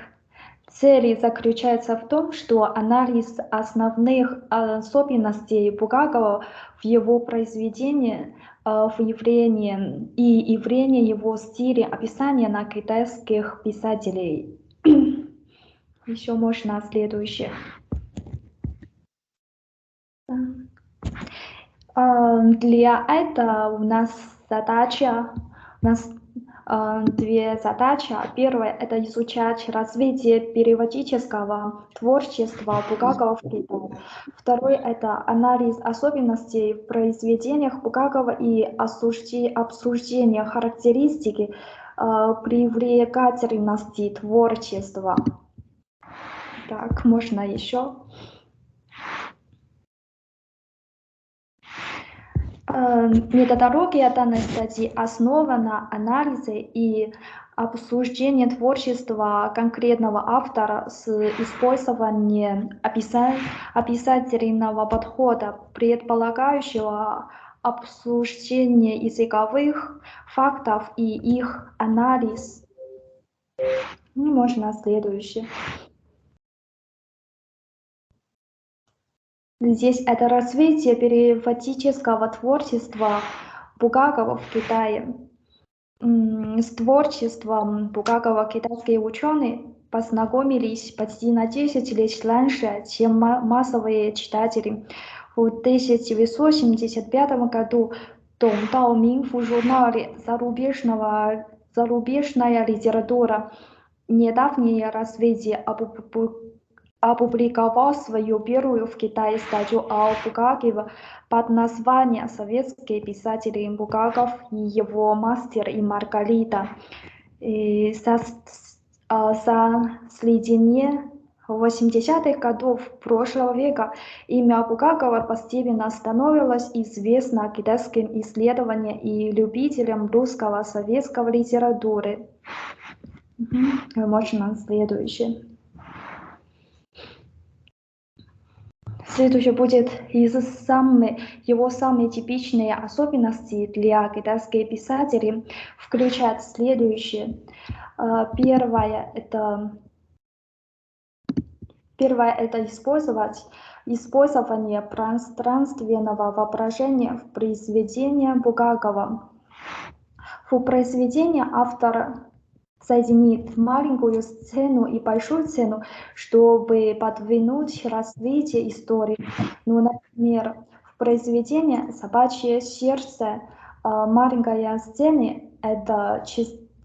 цель заключается в том, что анализ основных особенностей Булгакова в его произведении, в явлении его стиля описания на китайских писателей. Еще можно следующее. Для этого у нас две задачи. Первая – это изучать развитие переводческого творчества Булгакова в Китае. Второй – это анализ особенностей в произведениях Булгакова и обсуждение характеристики привлекательности творчества. Так, можно еще. Методология данной статьи основана на анализе и обсуждении творчества конкретного автора с использованием описательного подхода, предполагающего обсуждение языковых фактов и их анализ. Можно следующее. Здесь это развитие переводческого творчества Булгакова в Китае. С творчеством Булгакова китайские ученые познакомились почти на 10 лет раньше, чем массовые читатели. В 1975 году Дong Даомин в журнале «Зарубежная литература. Недавнее развитие» опубликовал свою первую в Китае статью о Булгакове под названием «Советские писатели Булгаков и его мастер и Маргарита». Со середины 80-х годов прошлого века имя Булгакова постепенно становилось известно китайским исследователям и любителям русского советского литературы. Можно следующее. Следующее будет его самые типичные особенности для китайских писателей включают следующие. Первое это использование пространственного воображения в произведении Булгакова. В произведении автор соединит маленькую сцену и большую сцену, чтобы подвинуть развитие истории. Ну, например, в произведении «Собачье сердце» маленькая сцена – это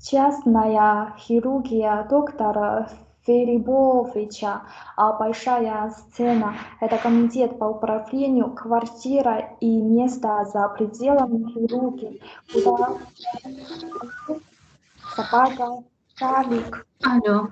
частная хирургия доктора Филипповича, а большая сцена – это комитет по управлению квартирой и место за пределами хирургии, куда собака, Шарлик. Алло.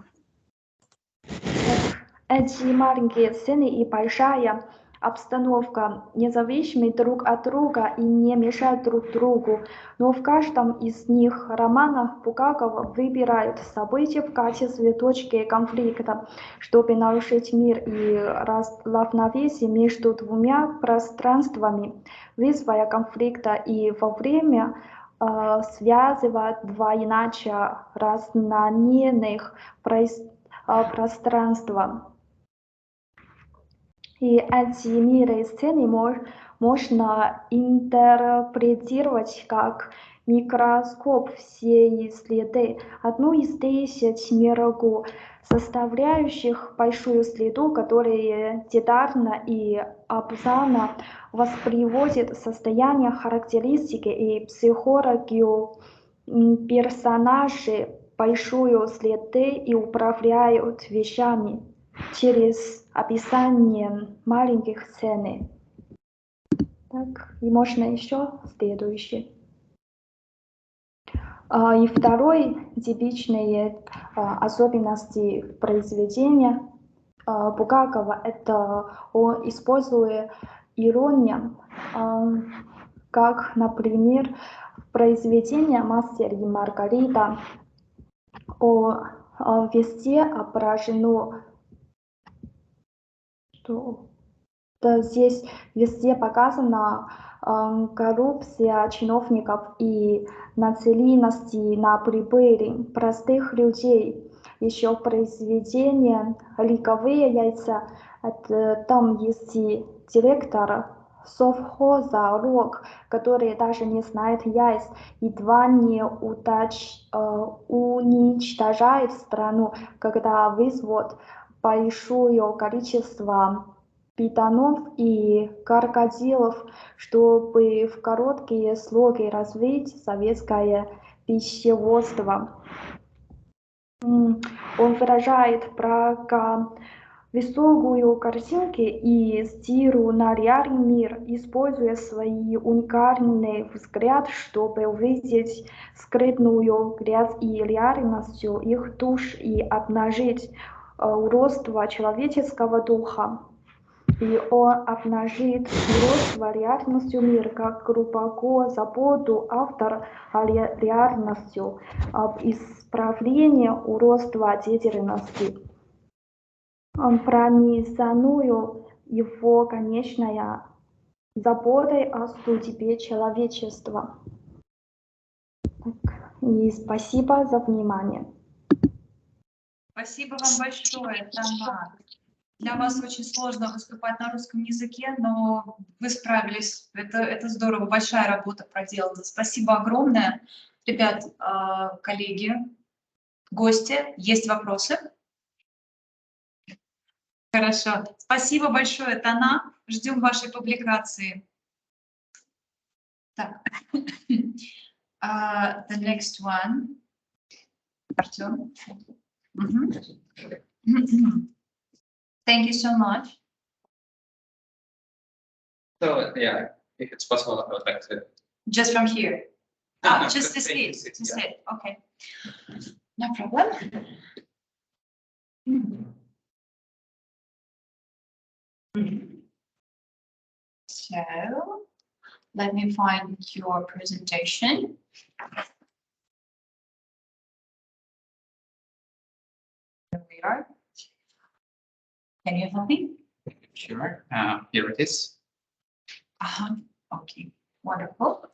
Эти маленькие сцены и большая обстановка независимы друг от друга и не мешают друг другу, но в каждом из них романах Булгаков выбирает события в качестве точки конфликта, чтобы нарушить мир и равновесие между двумя пространствами, вызывая конфликта и во время связывать два иначе разномерных пространства. И эти миры и сцены можно интерпретировать как микроскоп всей среды, одну из 10 миров, составляющих большую среду, которая детально и образно воспроизводит состояние, характеристики и психологию персонажей большую среды и управляют вещами через описание маленьких сцен. Так, и можно еще следующий. И второй типичные особенности произведения Булгакова – это он использует иронию, как, например, в произведении «Мастер и Маргарита» везде отражено, что здесь везде показана коррупция чиновников и нацеленности на прибыли простых людей. Еще в произведении «Ликовые яйца» там есть и директор совхоза Рок, который даже не знает яиц, едва не уничтожает страну, когда вызовет большое количество питонов и крокодилов, чтобы в короткие сроки развить советское пищеводство. Он выражает высокую картинку и стилю на реальный мир, используя свои уникальные взгляды, чтобы увидеть скрытную грязь и реальность их душ и обнажить уродство человеческого духа. И он обнажит уродство реальностью мира, как глубоко заботу автора о реальности, об исправлении уродства деятельности. Пронизанную его конечной заботой о судьбе человечества. И спасибо за внимание. Спасибо вам большое, Тамара. Для вас очень сложно выступать на русском языке, но вы справились. Это здорово, большая работа проделана. Спасибо огромное. Ребят, коллеги, гости, есть вопросы? Хорошо. Спасибо большое, Тана. Ждем вашей публикации. Так. The next one. Артем. Thank you so much. So, yeah, if it's possible, I would like to. Just from here. No, Just to sit, sit. To yeah. sit. Okay. No problem. So, let me find your presentation. Here we are. Can you help me? Sure. Here it is. Okay, wonderful.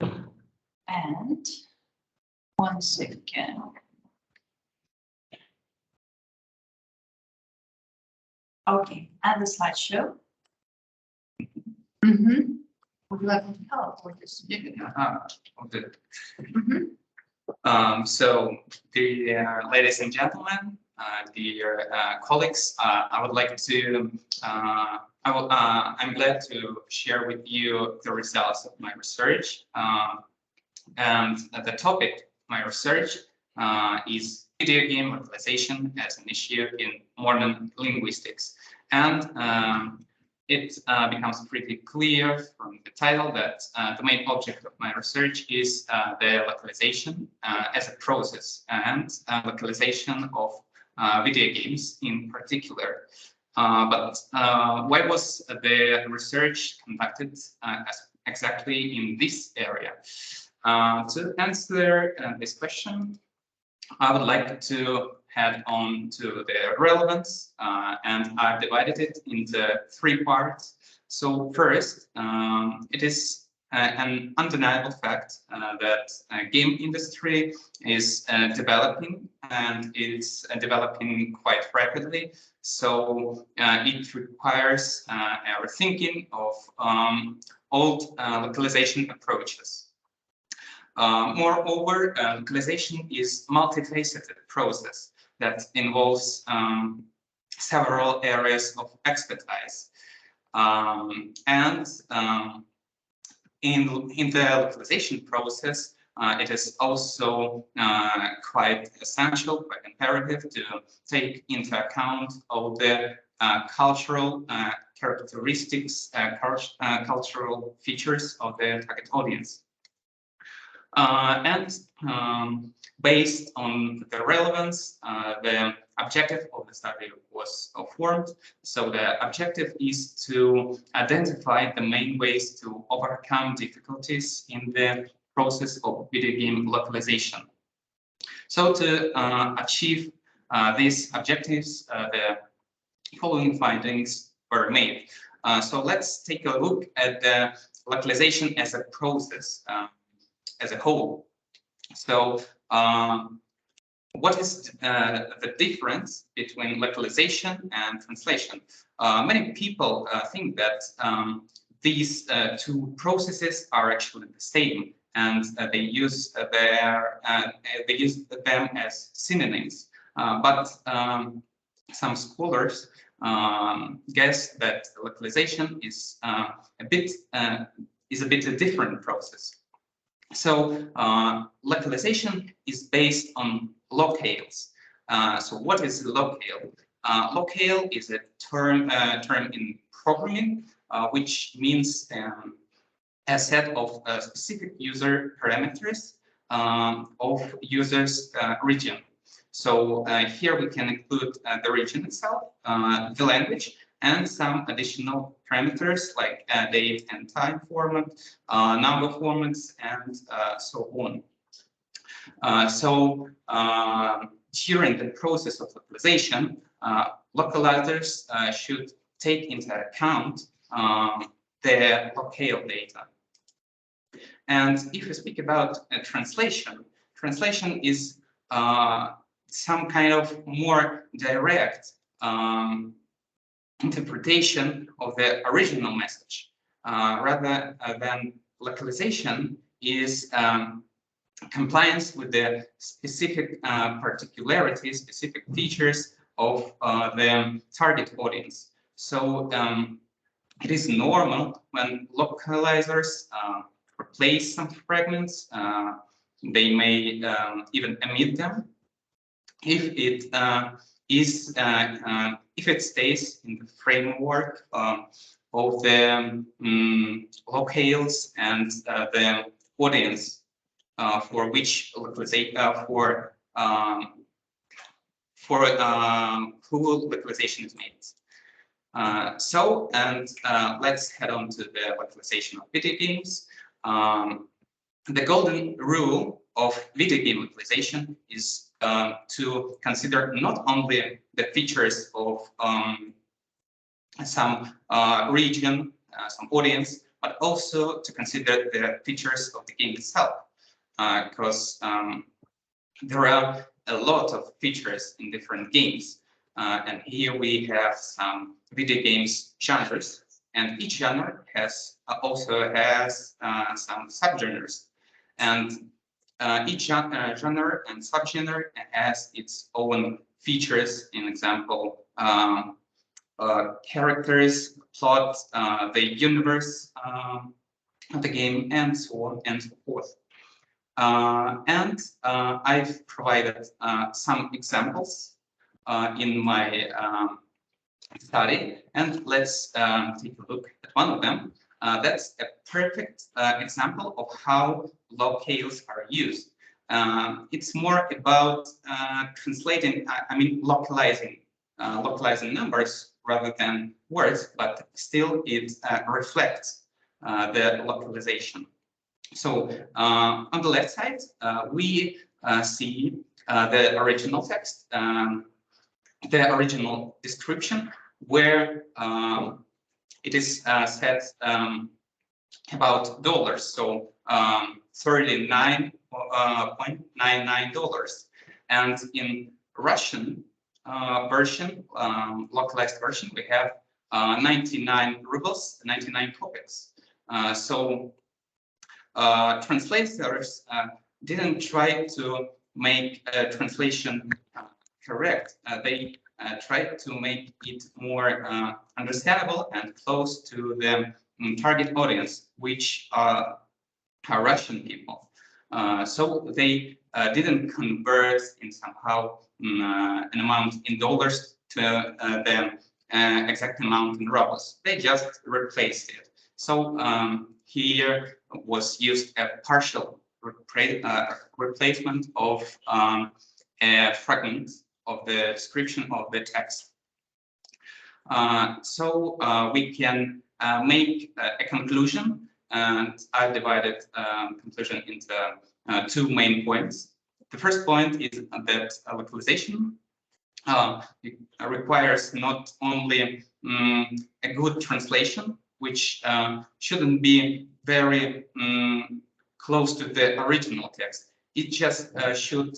And 1 second. Okay, and the slideshow. Would you like to help with this? Okay. Mhm. So, dear ladies and gentlemen, dear colleagues, I would like to, I'm glad to share with you the results of my research. And the topic of my research is video game localization as an issue in modern linguistics. And it becomes pretty clear from the title that the main object of my research is the localization as a process and localization of video games in particular. But why was the research conducted exactly in this area? To answer this question, I would like to head on to the relevance, and I've divided it into 3 parts. So first, it is an undeniable fact that game industry is developing, and it's developing quite rapidly. So it requires a rethinking of old localization approaches. Moreover, localization is a multifaceted process that involves several areas of expertise. In the localization process, it is also quite essential, quite imperative to take into account all the cultural characteristics, cultural features of the target audience. Based on the relevance, the objective of the study was formed. So the objective is to identify the main ways to overcome difficulties in the process of video game localization. So to achieve these objectives, the following findings were made. So let's take a look at the localization as a process. As a whole. So what is the difference between localization and translation? Many people think that these 2 processes are actually the same, and they use them as synonyms. But some scholars guess that localization is a bit a different process. So localization is based on locales. So what is locale? Locale is a term in programming, which means a set of specific user parameters of user's region. So here we can include the region itself, the language, and some additional parameters like date and time format, number formats, and so on. During the process of localization, localizers should take into account the locale data. And if we speak about translation, translation is some kind of more direct interpretation of the original message, rather than localization is compliance with the specific particularities, specific features of the target audience. So it is normal when localizers replace some fragments, they may even omit them, if it stays in the framework of the locales and the audience for which localization who localization is made. Let's head on to the localization of video games. The golden rule of video game localization is to consider not only the features of some region, some audience, but also to consider the features of the game itself, because there are a lot of features in different games. And here we have some video games genres, and each genre also has some subgenres. And each genre and subgenre has its own features, in example, characters, plot, the universe of the game, and so on and so forth. I've provided some examples in my study, and let's take a look at one of them. That's a perfect example of how locales are used. It's more about translating, localizing numbers rather than words, but still it reflects the localization. So on the left side, we see the original text, the original description, where it is said about dollars, so $39.99. And in Russian version, localized version, we have 99 rubles, 99 kopecks. So translators didn't try to make a translation correct. They tried to make it more understandable and close to the target audience, which are Russian people. So they didn't convert in somehow an amount in dollars to the exact amount in rubles. They just replaced it. So here was used a partial replacement of a fragment of the description of the text. So we can make a conclusion, and I've divided conclusion into two main points. The first point is that localization requires not only a good translation, which shouldn't be very close to the original text. It just should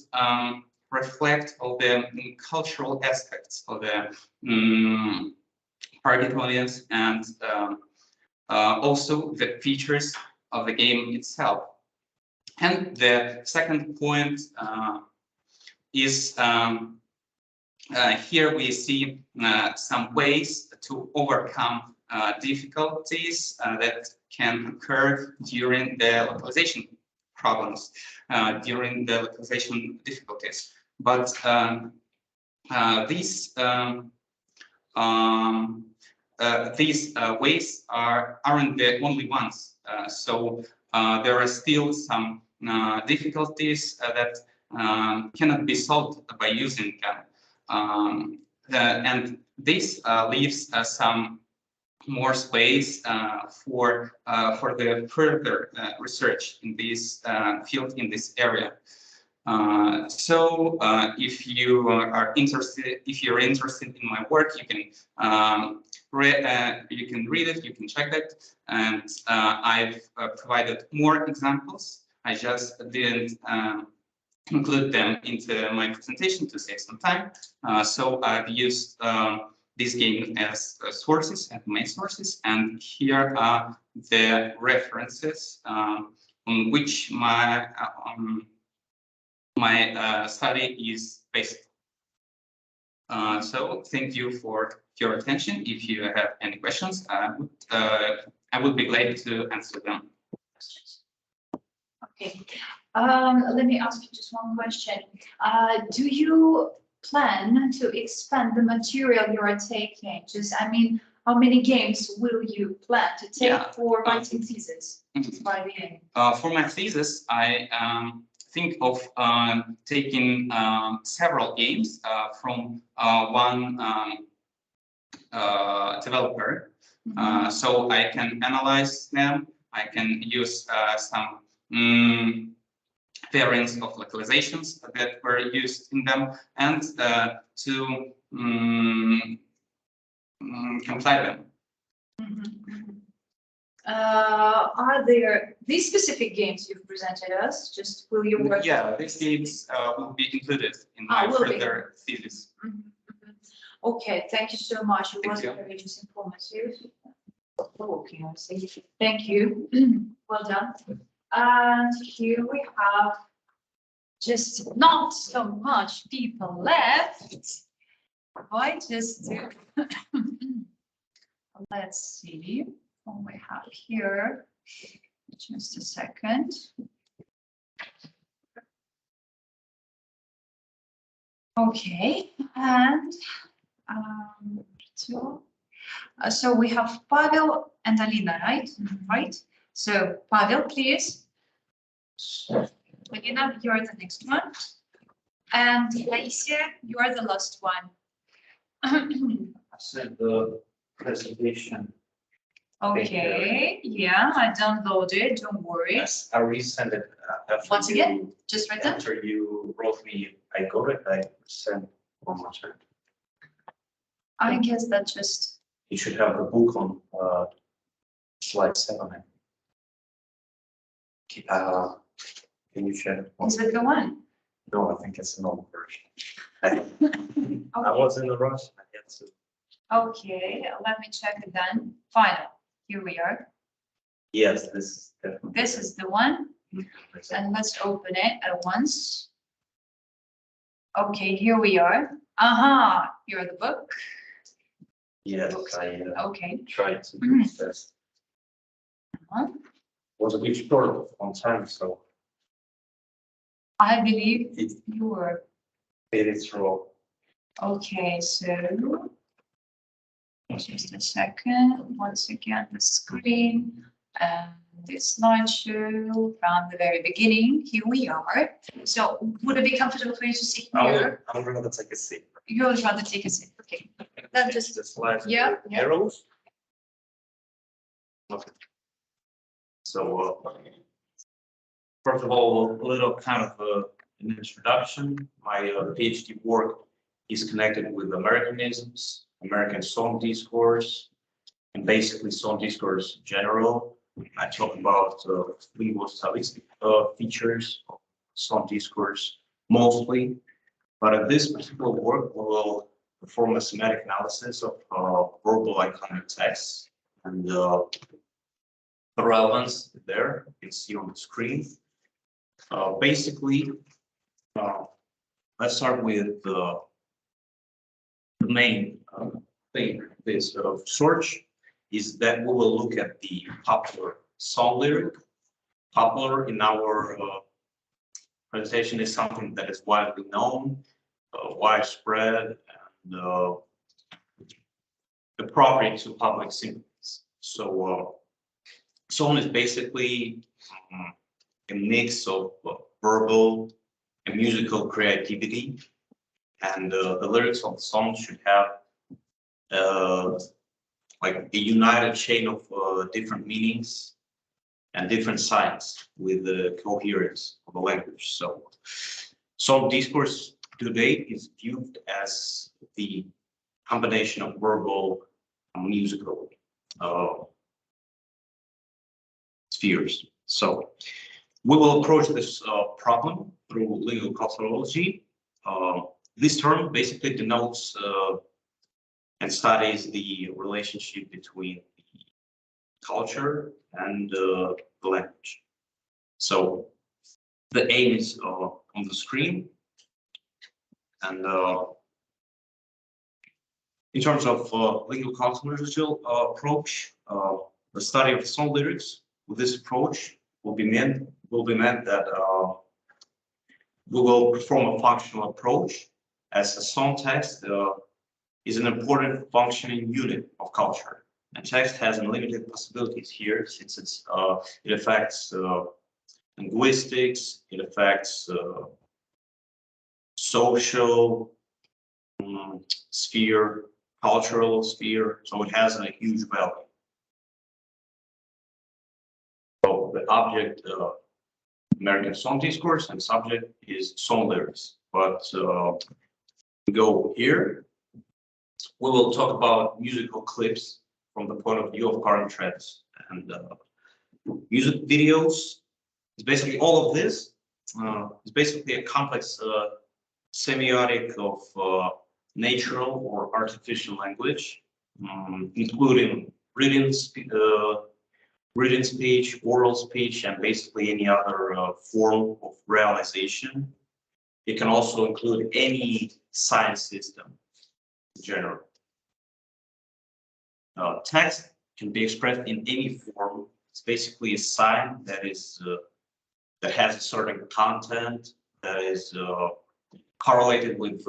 reflect all the cultural aspects of the target audience, and also the features of the game itself. And the second point is here we see some ways to overcome difficulties that can occur during the localization problems, during the localization difficulties. But these ways aren't the only ones. So there are still some difficulties that cannot be solved by using them. And this leaves some more space for the further research in this field, in this area. So if you're interested in my work, you can read it, you can check it, and I've provided more examples. I just didn't include them into my presentation to save some time. So I've used this game as sources and main sources, and here are the references on which my study is based. So thank you for your attention. If you have any questions, I would be glad to answer them. Okay, let me ask you just one question. Do you plan to expand the material you are taking? How many games will you plan to take for writing thesis by the end? For my thesis, I think of taking several games from one developer. So I can analyze them. I can use some variants of localizations that were used in them, and to can play them. Are there these specific games you've presented us? Just will you work? Yeah, these games will be included in Ah, my will be. further thesis. Okay, thank you so much. It Thank was you. very just informative. Okay, I see. Thank you. Well done. And here we have just not so much people left. Right, just let's see what we have here. Just a second. Okay, and so we have Pavel and Alina, right? Right. So Pavel, please. Alina, you are the next one. And Alicia, you are the last one. I sent the presentation. Okay, yeah, I downloaded, don't worry. Yes, I resend it. After Once again, you- just written. After you wrote me, I got it, I sent one more time. I guess that just, You should have the book on slide 7. Can you check? is it the one? No, I think it's an old version. I was in a rush. I had to. Okay, let me check it then. Final, here we are. Yes, this is definitely. This is the one, and let's open it at once. Okay, here we are. Aha, here the book. Yes, I Okay. tried to do this. Uh-huh. Was a bit short on time, so I believe it you were. made it through. Okay, so just a second. Once again, the screen and the slideshow from the very beginning. Here we are. So would it be comfortable for you to sit here? I'm rather take a seat. You would rather take a seat. Okay. Then just The slides. Yeah, with yeah. Arrows. Okay. So, first of all, a little kind of an introduction. My PhD work is connected with Americanisms, American song discourse, and basically song discourse in general. I talk about linguistic features of song discourse mostly, but in this particular work, we will perform a semantic analysis of verbal iconic texts and the relevance there. You can see on the screen. Basically, let's start with the main thing. This search is that we will look at the popular song lyric. Popular in our presentation is something that is widely known, widespread, and appropriate to public symbols. So, song is basically a mix of verbal and musical creativity, and the lyrics of the song should have like a united chain of different meanings and different signs with the coherence of the language. So, song discourse today is viewed as the combination of verbal and musical spheres. So, we will approach this problem through legal culturology. This term basically denotes and studies the relationship between the culture and the language. So the aim is on the screen. And in terms of legal cultural approach, the study of song lyrics with this approach will be meant that we will perform a functional approach as a song text is an important functioning unit of culture. And text has unlimited possibilities here since it affects linguistics, it affects social sphere, cultural sphere, so it has a huge value. So the object, American song discourse, and subject is song lyrics. But we go here, we will talk about musical clips from the point of view of current trends. And music videos is basically all of this. It's basically a complex semiotic of natural or artificial language, including written speech, oral speech, and basically any other form of realization. It can also include any science system in general. Text can be expressed in any form. It's basically a sign that is that has a certain content that is correlated with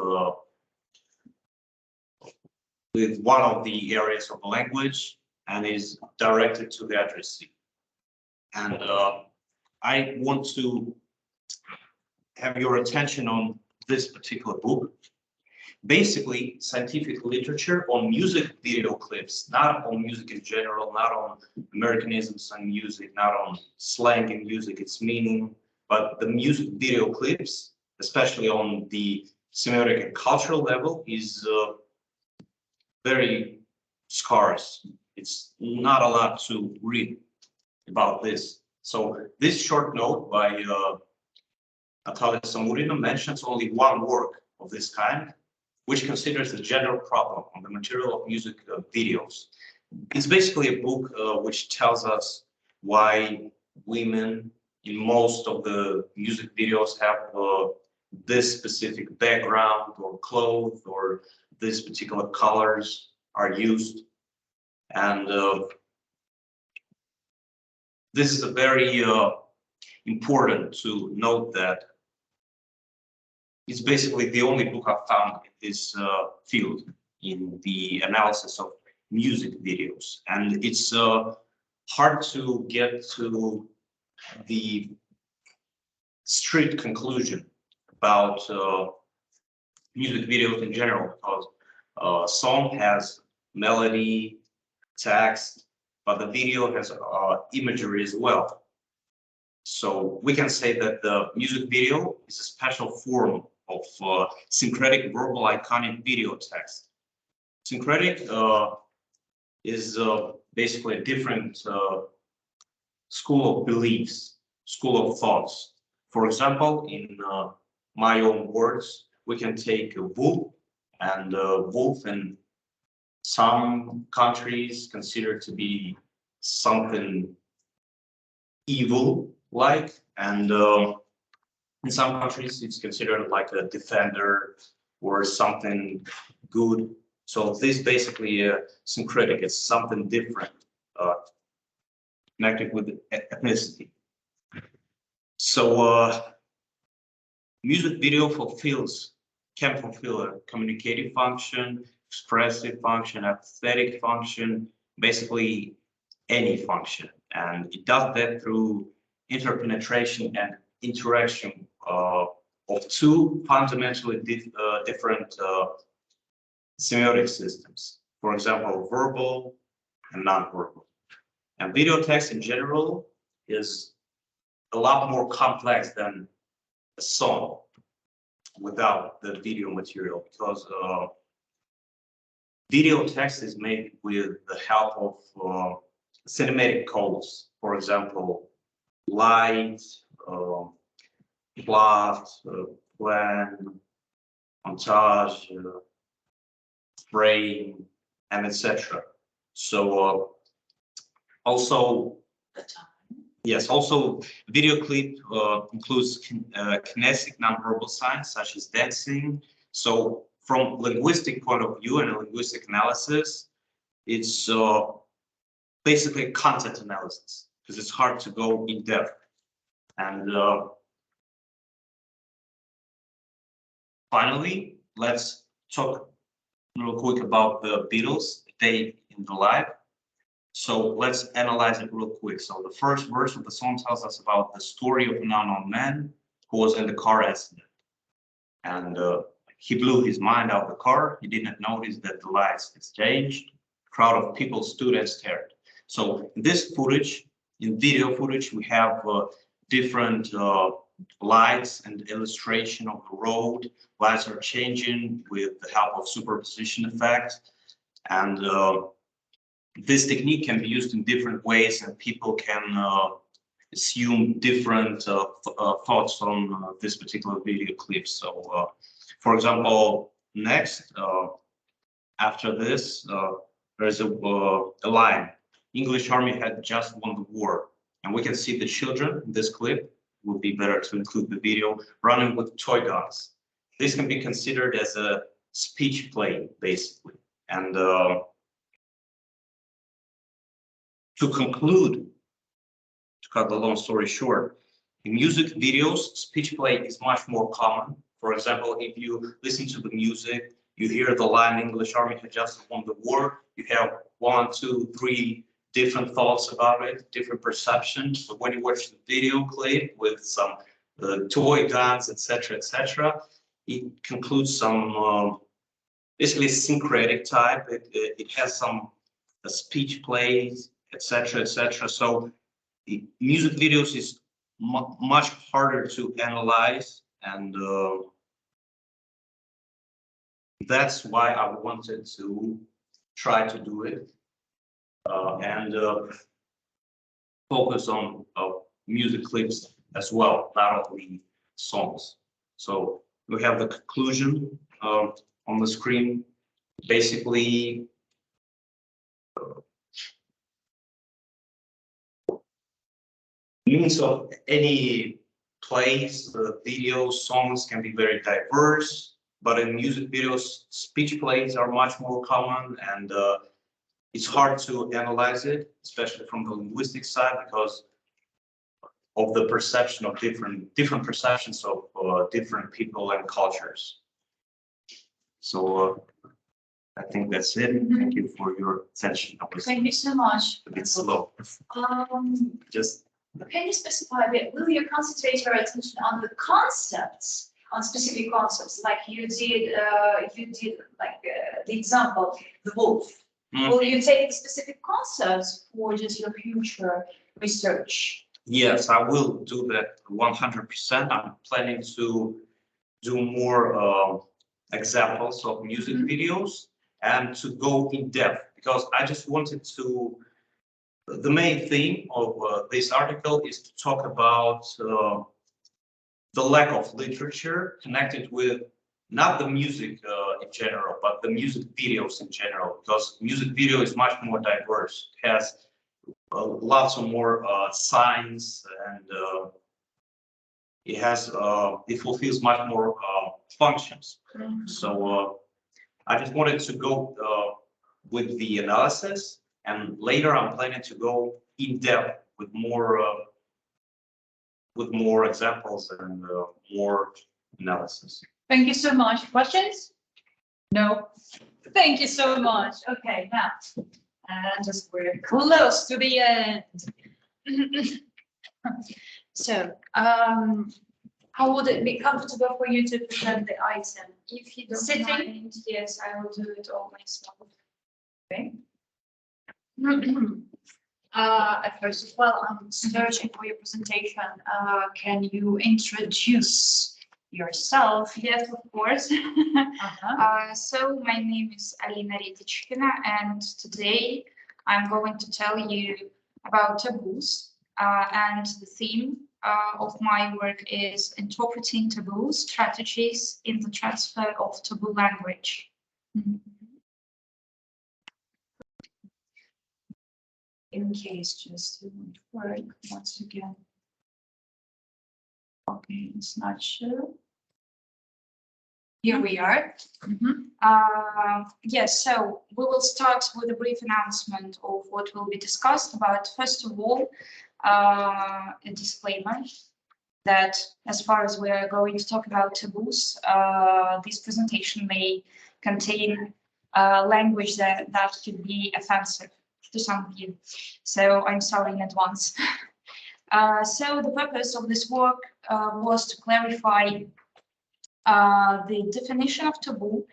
one of the areas of the language and is directed to the addressee. And I want to have your attention on this particular book. Basically, scientific literature on music video clips, not on music in general, not on Americanisms and music, not on slang in music, its meaning, but the music video clips, especially on the semiotic and cultural level, is very scarce. It's not a lot to read about this. So this short note by Natalia Samurina mentions only one work of this kind, which considers the general problem on the material of music videos. It's basically a book which tells us why women in most of the music videos have this specific background or clothes or this particular colors are used. And this is a very important to note that it's basically the only book I've found in this field in the analysis of music videos. And it's hard to get to the strict conclusion about music videos in general, because song has melody, text, but the video has imagery as well. So we can say that the music video is a special form of syncretic verbal iconic video text. Syncretic is basically a different school of beliefs, school of thoughts. For example, in my own words, we can take a wolf, and wolf in some countries considered to be something evil-like, and in some countries it's considered like a defender or something good. So this basically syncretic, it's something different, connected with ethnicity. So music video can fulfill a communicative function, expressive function, aesthetic function, basically any function. And it does that through interpenetration and interaction of two fundamentally different semiotic systems. For example, verbal and non-verbal. And video text in general is a lot more complex than a song without the video material, because video text is made with the help of cinematic codes. For example, light, plot, plan, montage, frame, and etc. So also, yes, also video clip includes kinetic nonverbal signs such as dancing. So from linguistic point of view and a linguistic analysis, it's basically content analysis, because it's hard to go in depth. And finally, let's talk real quick about the Beatles, A Day in the Life. So let's analyze it real quick. So the first verse of the song tells us about the story of an unknown man who was in the car accident. And he blew his mind out of the car. He didn't notice that the lights had changed. A crowd of people stood and stared. So in this footage, in video footage, we have different lights and illustration of the road. Lights are changing with the help of superposition effect. And this technique can be used in different ways, and people can assume different thoughts on this particular video clip. So, for example, next, after this, there's a line. English army had just won the war. And we can see the children in this clip. Would be better to include the video, running with toy guns. This can be considered as a speech play, basically. And to conclude, to cut the long story short, in music videos, speech play is much more common. For example, if you listen to the music, you hear the line English army had just won the war, you have 1, 2, 3 different thoughts about it, different perceptions. But when you watch the video clip with some toy guns, etc., it concludes some basically much type. It has some speech plays, etc. So the music videos is much harder to analyze, and that's why I wanted to try to do it and focus on music clips as well, not only songs. So we have the conclusion on the screen. Basically, means of any plays, videos, songs can be very diverse, but in music videos, speech plays are much more common, and it's hard to analyze it, especially from the linguistic side, because of the perception of different perceptions of different people and cultures. So I think that's it. Thank you for your attention. Thank you so much. A bit slow. Just. Can you specify a bit? Will you concentrate your attention on the concepts, on specific concepts, like you did like the example, the wolf? Will you take specific concepts for just your future research? Yes, I will do that 100%. I'm planning to do more examples of music videos and to go in depth, because I just wanted to. The main theme of this article is to talk about the lack of literature connected with not the music in general, but the music videos in general, because music video is much more diverse. It has lots of more signs, and it fulfills much more functions. So I just wanted to go with the analysis. And later, I'm planning to go in depth with more examples and more analysis. Thank you so much. Questions? No. Thank you so much. Okay, now, and just we're close to the end. So, how would it be comfortable for you to present the item? If you don't Sitting? mind, yes, I will do it all myself. Okay. First of all, I'm searching for your presentation. Can you introduce yourself? Yes, of course. So my name is Alina Retichkina, and today I'm going to tell you about taboos. And the theme of my work is interpreting taboo strategies in the transfer of taboo language. In case just it won't work once again. Okay, it's not sure. Here we are. Yes, so we will start with a brief announcement of what will be discussed about. First of all, a disclaimer that as far as we are going to talk about taboos, this presentation may contain language that could be offensive to some of you. So I'm sorry in advance. So the purpose of this work was to clarify the definition of taboo,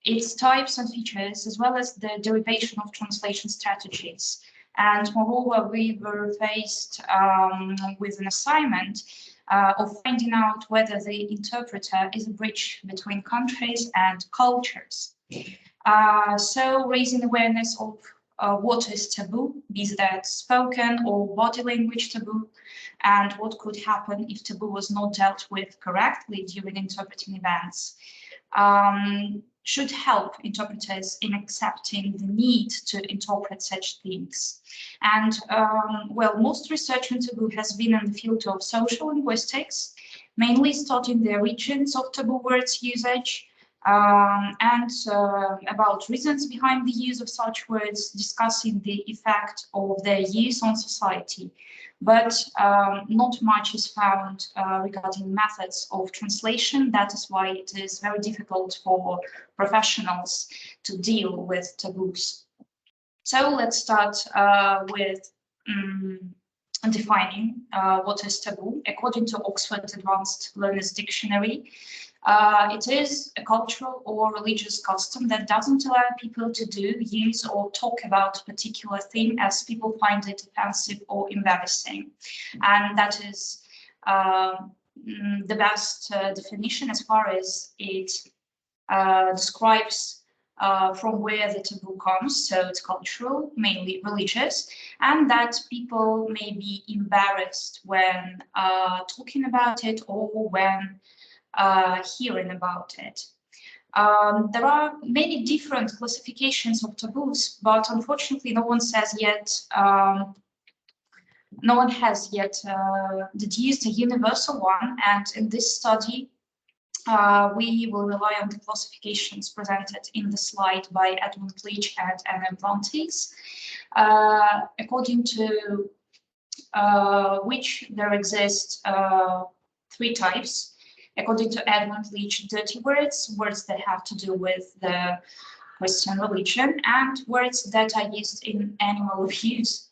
its types and features, as well as the derivation of translation strategies. And moreover, we were faced with an assignment of finding out whether the interpreter is a bridge between countries and cultures. So raising awareness of what is taboo, be that spoken or body language taboo, and what could happen if taboo was not dealt with correctly during interpreting events, should help interpreters in accepting the need to interpret such things. And well, most research on taboo has been in the field of social linguistics, mainly studying the origins of taboo words usage, and about reasons behind the use of such words, discussing the effect of their use on society. But not much is found regarding methods of translation. That is why it is very difficult for professionals to deal with taboos. So let's start with defining what is taboo. According to Oxford Advanced Learners Dictionary, it is a cultural or religious custom that doesn't allow people to do, use, or talk about a particular thing as people find it offensive or embarrassing. And that is the best definition as far as it describes from where the taboo comes. So it's cultural, mainly religious, and that people may be embarrassed when talking about it or when hearing about it. There are many different classifications of taboos, but unfortunately no one has yet deduced a universal one, and in this study we will rely on the classifications presented in the slide by Edmund Leach and Anna Brontes, according to which there exist 3 types. According to Edmund Leach, dirty words, words that have to do with the Christian religion, and words that are used in animal abuse.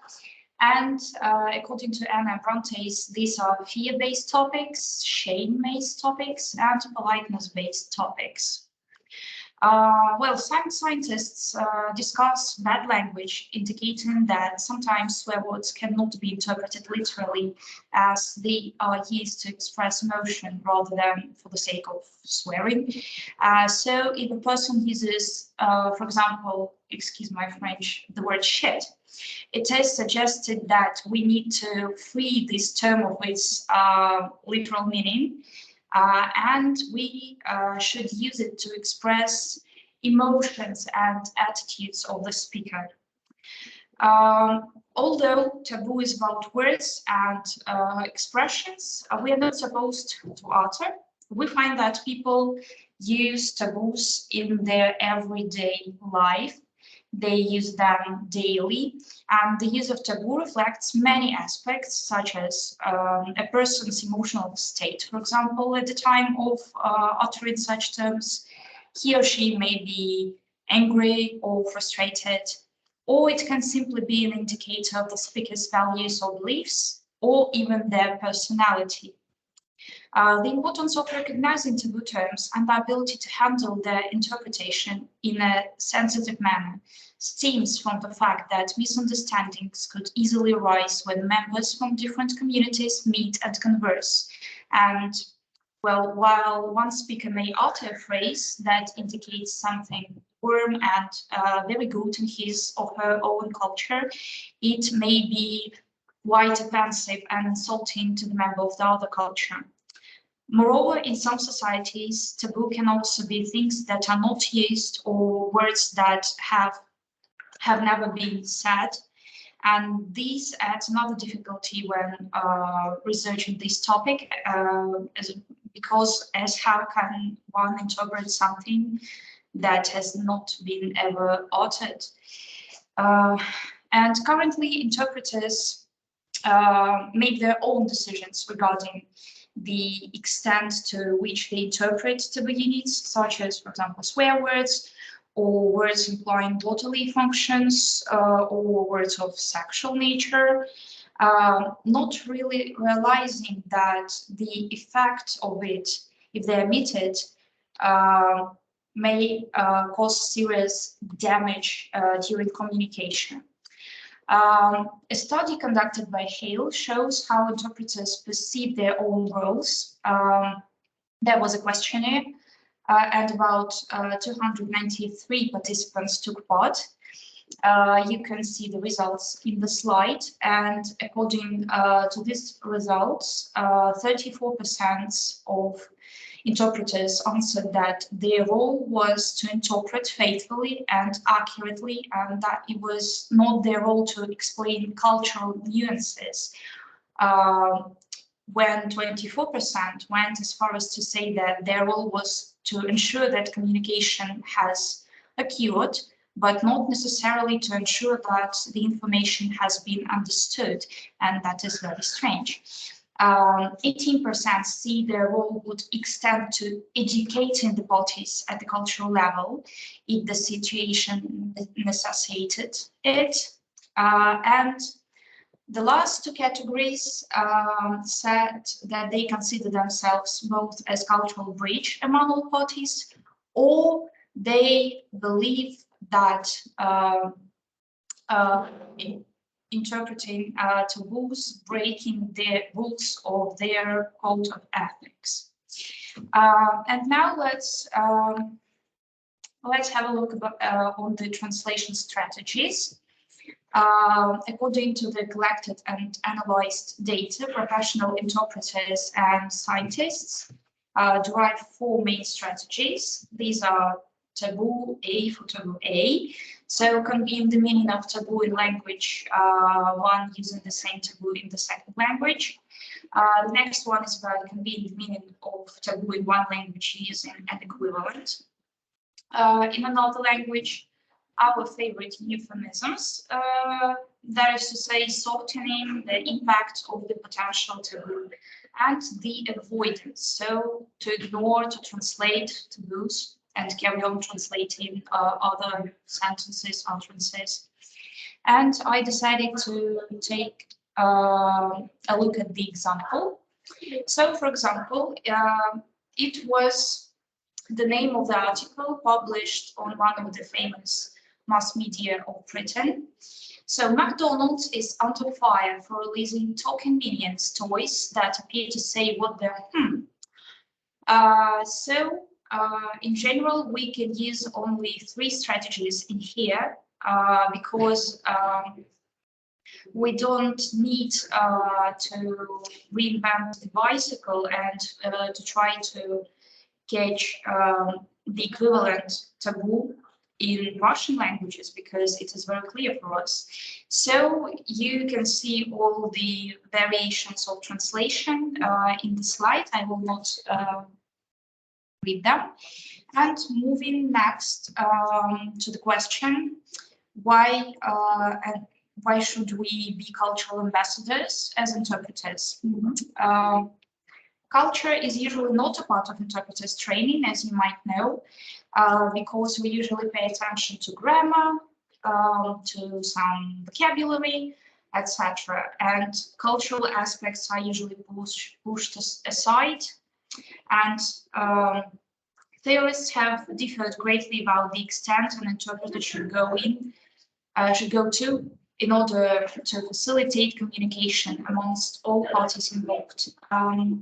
And according to Anna Brontes, these are fear-based topics, shame-based topics, and politeness-based topics. Well, some scientists discuss bad language, indicating that sometimes swear words cannot be interpreted literally, as they are used to express emotion rather than for the sake of swearing. So if a person uses, for example, excuse my French, the word shit, it is suggested that we need to free this term of its literal meaning, and we should use it to express emotions and attitudes of the speaker. Although taboo is about words and expressions we are not supposed to utter, we find that people use taboos in their everyday life. They use them daily, and the use of taboo reflects many aspects, such as a person's emotional state. For example, at the time of uttering such terms, he or she may be angry or frustrated, or it can simply be an indicator of the speaker's values or beliefs, or even their personality. The importance of recognizing taboo terms and the ability to handle their interpretation in a sensitive manner stems from the fact that misunderstandings could easily arise when members from different communities meet and converse. And, well, while one speaker may utter a phrase that indicates something warm and very good in his or her own culture, it may be quite offensive and insulting to the member of the other culture. Moreover, in some societies, taboo can also be things that are not used or words that have never been said. And this adds another difficulty when researching this topic, because as how can one interpret something that has not been ever uttered? And currently, interpreters make their own decisions regarding the extent to which they interpret taboo units, such as, for example, swear words, or words implying bodily functions, or words of sexual nature, not really realizing that the effect of it, if they're omitted, may cause serious damage during communication. A study conducted by Hale shows how interpreters perceive their own roles. There was a questionnaire and about 293 participants took part. You can see the results in the slide, and according to these results, 34% of interpreters answered that their role was to interpret faithfully and accurately, and that it was not their role to explain cultural nuances. When 24% went as far as to say that their role was to ensure that communication has occurred, but not necessarily to ensure that the information has been understood, and that is very strange. 18% see their role would extend to educating the parties at the cultural level if the situation necessitated it. And the last two categories said that they consider themselves both as cultural bridge among all parties, or they believe that interpreting taboos, breaking the rules of their code of ethics. And now let's have a look on the translation strategies. According to the collected and analyzed data, professional interpreters and scientists derive four main strategies. These are taboo A for taboo A. So convene the meaning of taboo in language one using the same taboo in the second language. The next one is about convene the meaning of taboo in one language using an equivalent. In another language, our favorite euphemisms, that is to say, softening the impact of the potential taboo and the avoidance. So to ignore, to translate taboos and carry on translating other sentences, utterances. And I decided to take a look at the example. So, for example, it was the name of the article published on one of the famous mass media of Britain. So McDonald's is under fire for releasing talking minions toys that appear to say what they're in general, we can use only three strategies in here because we don't need to reinvent the bicycle and to try to catch the equivalent taboo in Russian languages, because it is very clear for us. So you can see all the variations of translation in the slide. I will not read them. And moving next to the question, why should we be cultural ambassadors as interpreters? Culture is usually not a part of interpreters training, as you might know, because we usually pay attention to grammar, to some vocabulary, etc. And cultural aspects are usually pushed aside. And theorists have differed greatly about the extent an interpreter should go to in order to facilitate communication amongst all parties involved.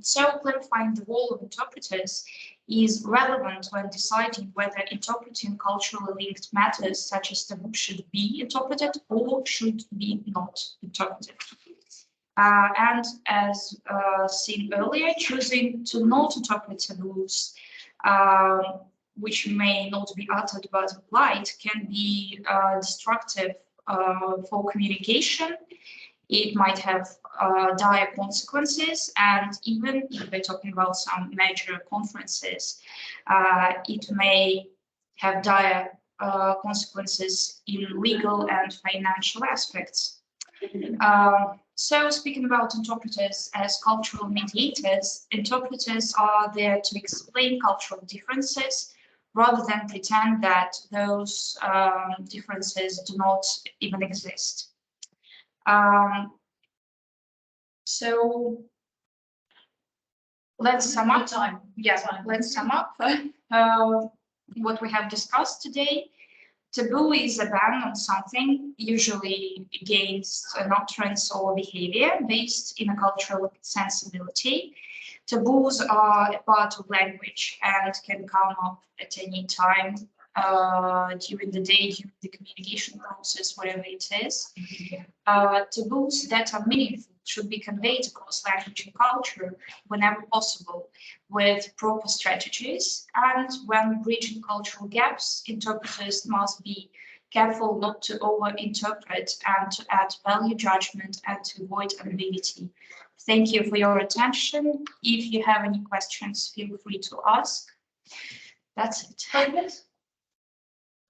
So clarifying the role of interpreters is relevant when deciding whether interpreting culturally linked matters such as taboo should be interpreted or should be not interpreted. And as seen earlier, choosing to not interpret taboos, which may not be uttered but applied, can be destructive for communication. It might have dire consequences, and even if we're talking about some major conferences, it may have dire consequences in legal and financial aspects. So speaking about interpreters as cultural mediators, interpreters are there to explain cultural differences rather than pretend that those differences do not even exist. So let's sum up. Let's sum up what we have discussed today. Taboo is a ban on something, usually against an utterance or behavior based in a cultural sensibility. Taboos are a part of language and can come up at any time during the day, during the communication process, whatever it is. Taboos that are meaningful should be conveyed across language and culture whenever possible with proper strategies. And when bridging cultural gaps, interpreters must be careful not to over-interpret and to add value judgment and to avoid ambiguity. Thank you for your attention. If you have any questions, feel free to ask. That's it.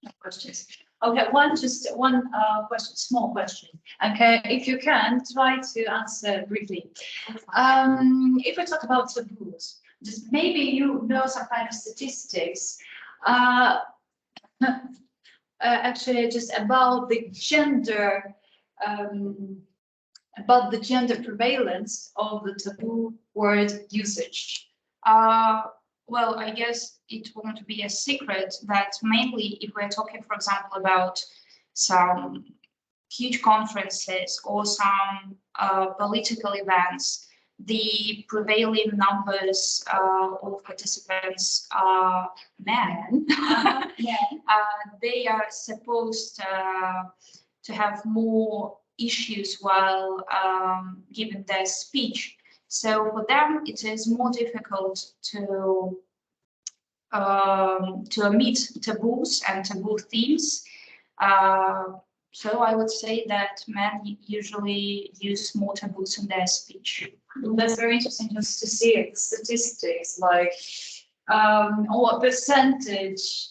No questions. Okay, one question, small question. Okay, if you can, try to answer briefly. If we talk about taboos, just maybe you know some kind of statistics, actually just about the gender prevalence of the taboo word usage. Well, I guess it won't be a secret that mainly if we're talking, for example, about some huge conferences or some political events, the prevailing numbers of participants are men. They are supposed to have more issues while giving their speech. So for them, it is more difficult to omit taboos and taboo themes. So I would say that men usually use more taboos in their speech. That's very interesting just to see it, the statistics, like what percentage,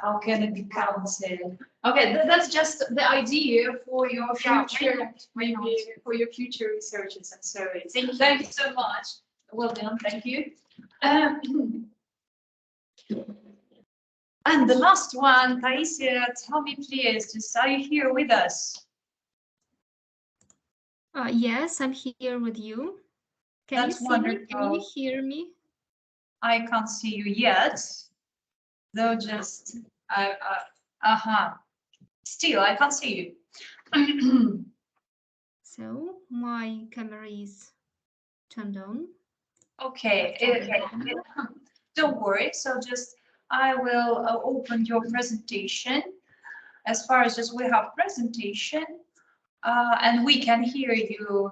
how can it be counted? Okay, that's just the idea for your future, maybe for your future researches and surveys. Thank you so much. Well done, thank you. And the last one, Taisia, tell me please, just are you here with us? Yes, I'm here with you. Can That's you see wonderful. me? Can you hear me? I can't see you yet, though just, Still, I can't see you. So my camera is turned on. Okay, don't worry. So just I will open your presentation. As far as just we have presentation, and we can hear you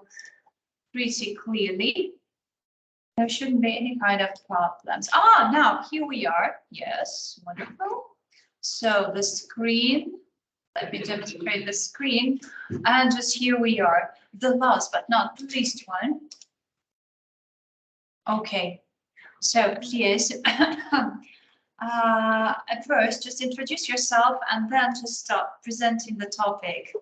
pretty clearly. There shouldn't be any kind of problems. Now here we are. Yes, wonderful. So the screen. Let me demonstrate the screen, and just here we are. The last but not the least one. Okay, so please, at first, just introduce yourself and then just start presenting the topic.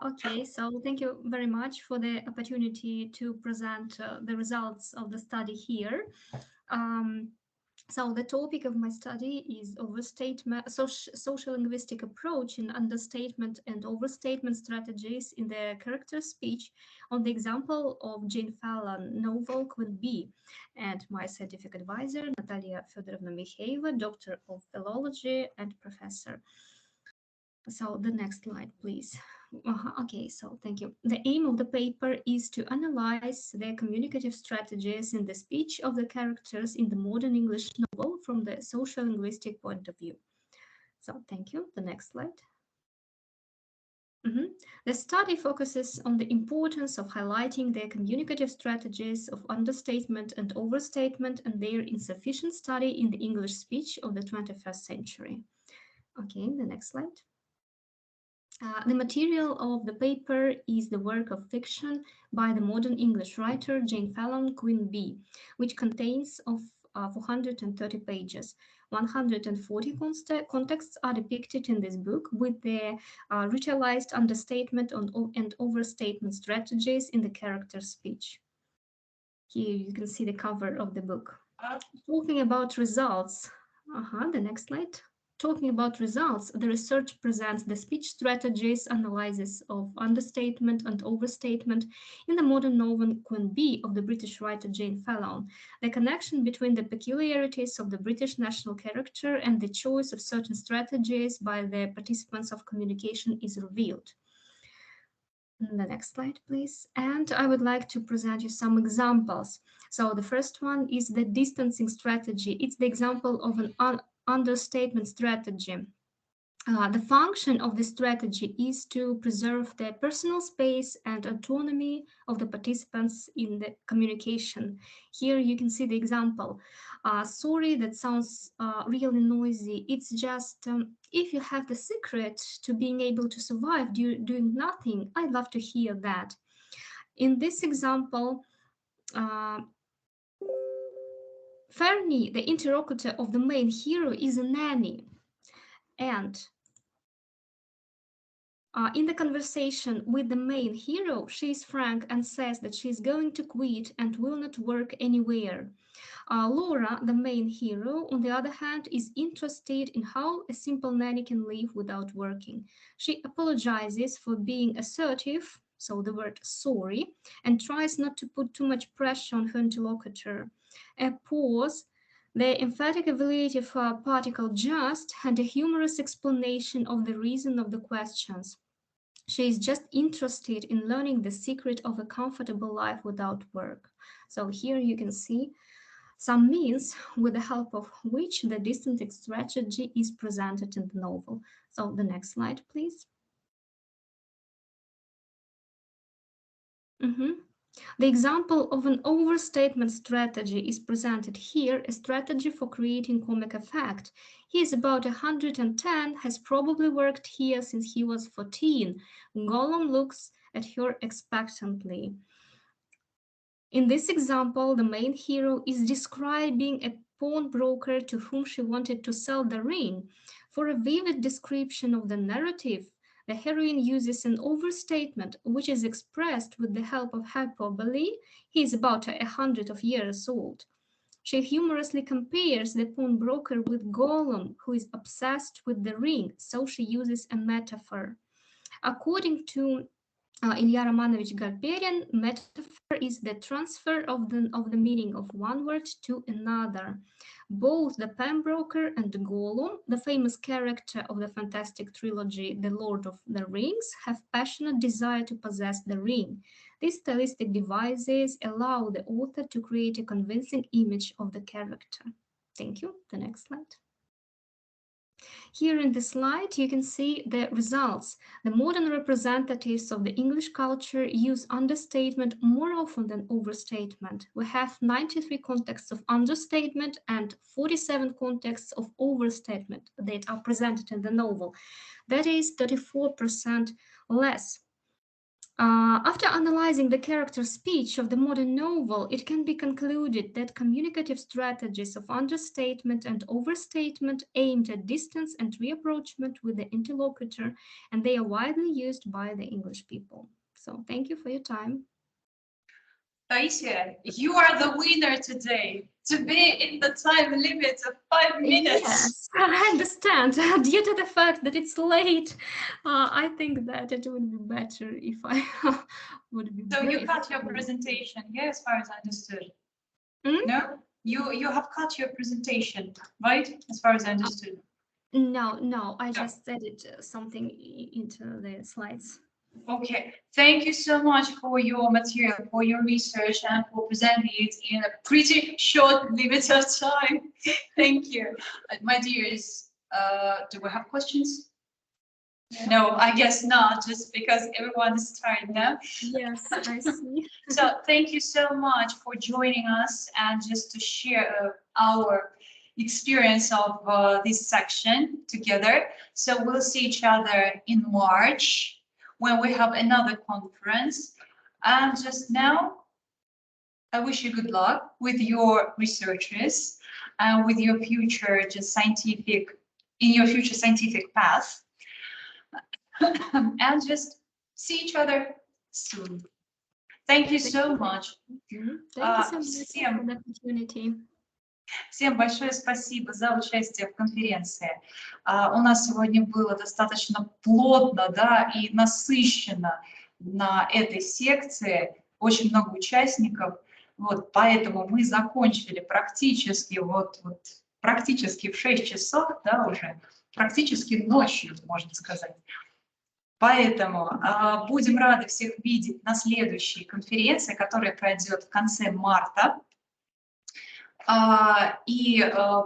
Okay, so thank you very much for the opportunity to present the results of the study here. So the topic of my study is overstatement, social linguistic approach in understatement and overstatement strategies in the character speech on the example of Jane Fallon novel Queen Bee, and my scientific advisor, Natalia Fedorovna Mikheeva, Doctor of Philology and Professor. So the next slide, please. Okay, so thank you. The aim of the paper is to analyze the communicative strategies in the speech of the characters in the modern English novel from the social linguistic point of view. So thank you. The next slide. The study focuses on the importance of highlighting the communicative strategies of understatement and overstatement and their insufficient study in the English speech of the 21st century. Okay, the next slide. The material of the paper is the work of fiction by the modern English writer Jane Fallon, Queen Bee, which contains of 430 pages. 140 contexts are depicted in this book with the ritualized understatement and overstatement strategies in the character speech. Here you can see the cover of the book. Talking about results, the next slide. Talking about results, the research presents the speech strategies analysis of understatement and overstatement in the modern novel Queen Bee of the British writer Jane Fallon. The connection between the peculiarities of the British national character and the choice of certain strategies by the participants of communication is revealed. The next slide, please. And I would like to present you some examples. So the first one is the distancing strategy. It's the example of an understatement strategy. The function of the strategy is to preserve the personal space and autonomy of the participants in the communication. Here you can see the example. Sorry, that sounds really noisy. It's just if you have the secret to being able to survive doing nothing, I'd love to hear that. In this example, Fernie, the interlocutor of the main hero, is a nanny. And in the conversation with the main hero, she is frank and says that she is going to quit and will not work anywhere. Laura, the main hero, on the other hand, is interested in how a simple nanny can live without working. She apologizes for being assertive, so the word sorry, and tries not to put too much pressure on her interlocutor. A pause, the emphatic evaluative particle just, and a humorous explanation of the reason of the questions. She is just interested in learning the secret of a comfortable life without work. So here you can see some means with the help of which the distancing strategy is presented in the novel. So the next slide, please. The example of an overstatement strategy is presented here, a strategy for creating comic effect. He is about 110, has probably worked here since he was 14. Gollum looks at her expectantly. In this example, the main hero is describing a pawnbroker to whom she wanted to sell the ring. For a vivid description of the narrative, the heroine uses an overstatement, which is expressed with the help of hyperbole. He is about 100 years old. She humorously compares the pawnbroker with Gollum, who is obsessed with the ring, so she uses a metaphor. According to Ilya Romanovich Garperin, metaphor is the transfer of the meaning of one word to another. Both the pawnbroker and Gollum, the famous character of the fantastic trilogy The Lord of the Rings, have passionate desire to possess the ring. These stylistic devices allow the author to create a convincing image of the character. Thank you. The next slide. Here in the slide, you can see the results. The modern representatives of the English culture use understatement more often than overstatement. We have 93 contexts of understatement and 47 contexts of overstatement that are presented in the novel. That is 34% less. After analyzing the character speech of the modern novel, it can be concluded that communicative strategies of understatement and overstatement aimed at distance and reapproachment with the interlocutor, and they are widely used by the English people. So thank you for your time. Taisia, you are the winner today, to be in the time limit of 5 minutes. Yes, I understand. Due to the fact that it's late, I think that it would be better if I would be So brief. you cut your presentation, yeah, as far as I understood. Hmm? No, you have cut your presentation, right? As far as I understood. No, I just added something into the slides. Okay, thank you so much for your material, for your research, and for presenting it in a pretty short limit of time. Thank you. My dears, do we have questions? No, I guess not, just because everyone is tired now. Yes, I see. So thank you so much for joining us and just to share our experience of this section together. So we'll see each other in March when we have another conference. And just now, I wish you good luck with your researches and with your future in your future scientific path. And just see each other soon. Thank you so much. Thank you so much for the opportunity. Всем большое спасибо за участие в конференции. У нас сегодня было достаточно плотно, да, и насыщенно на этой секции, очень много участников, вот, поэтому мы закончили практически практически в 6 часов, да, уже практически ночью, можно сказать. Поэтому будем рады всех видеть на следующей конференции, которая пройдет в конце марта. И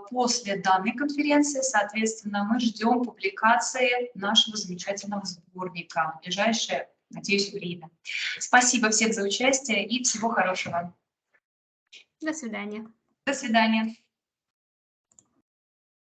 после данной конференции, соответственно, мы ждем публикации нашего замечательного сборника в ближайшее, надеюсь, время. Спасибо всем за участие и всего хорошего. До свидания. До свидания.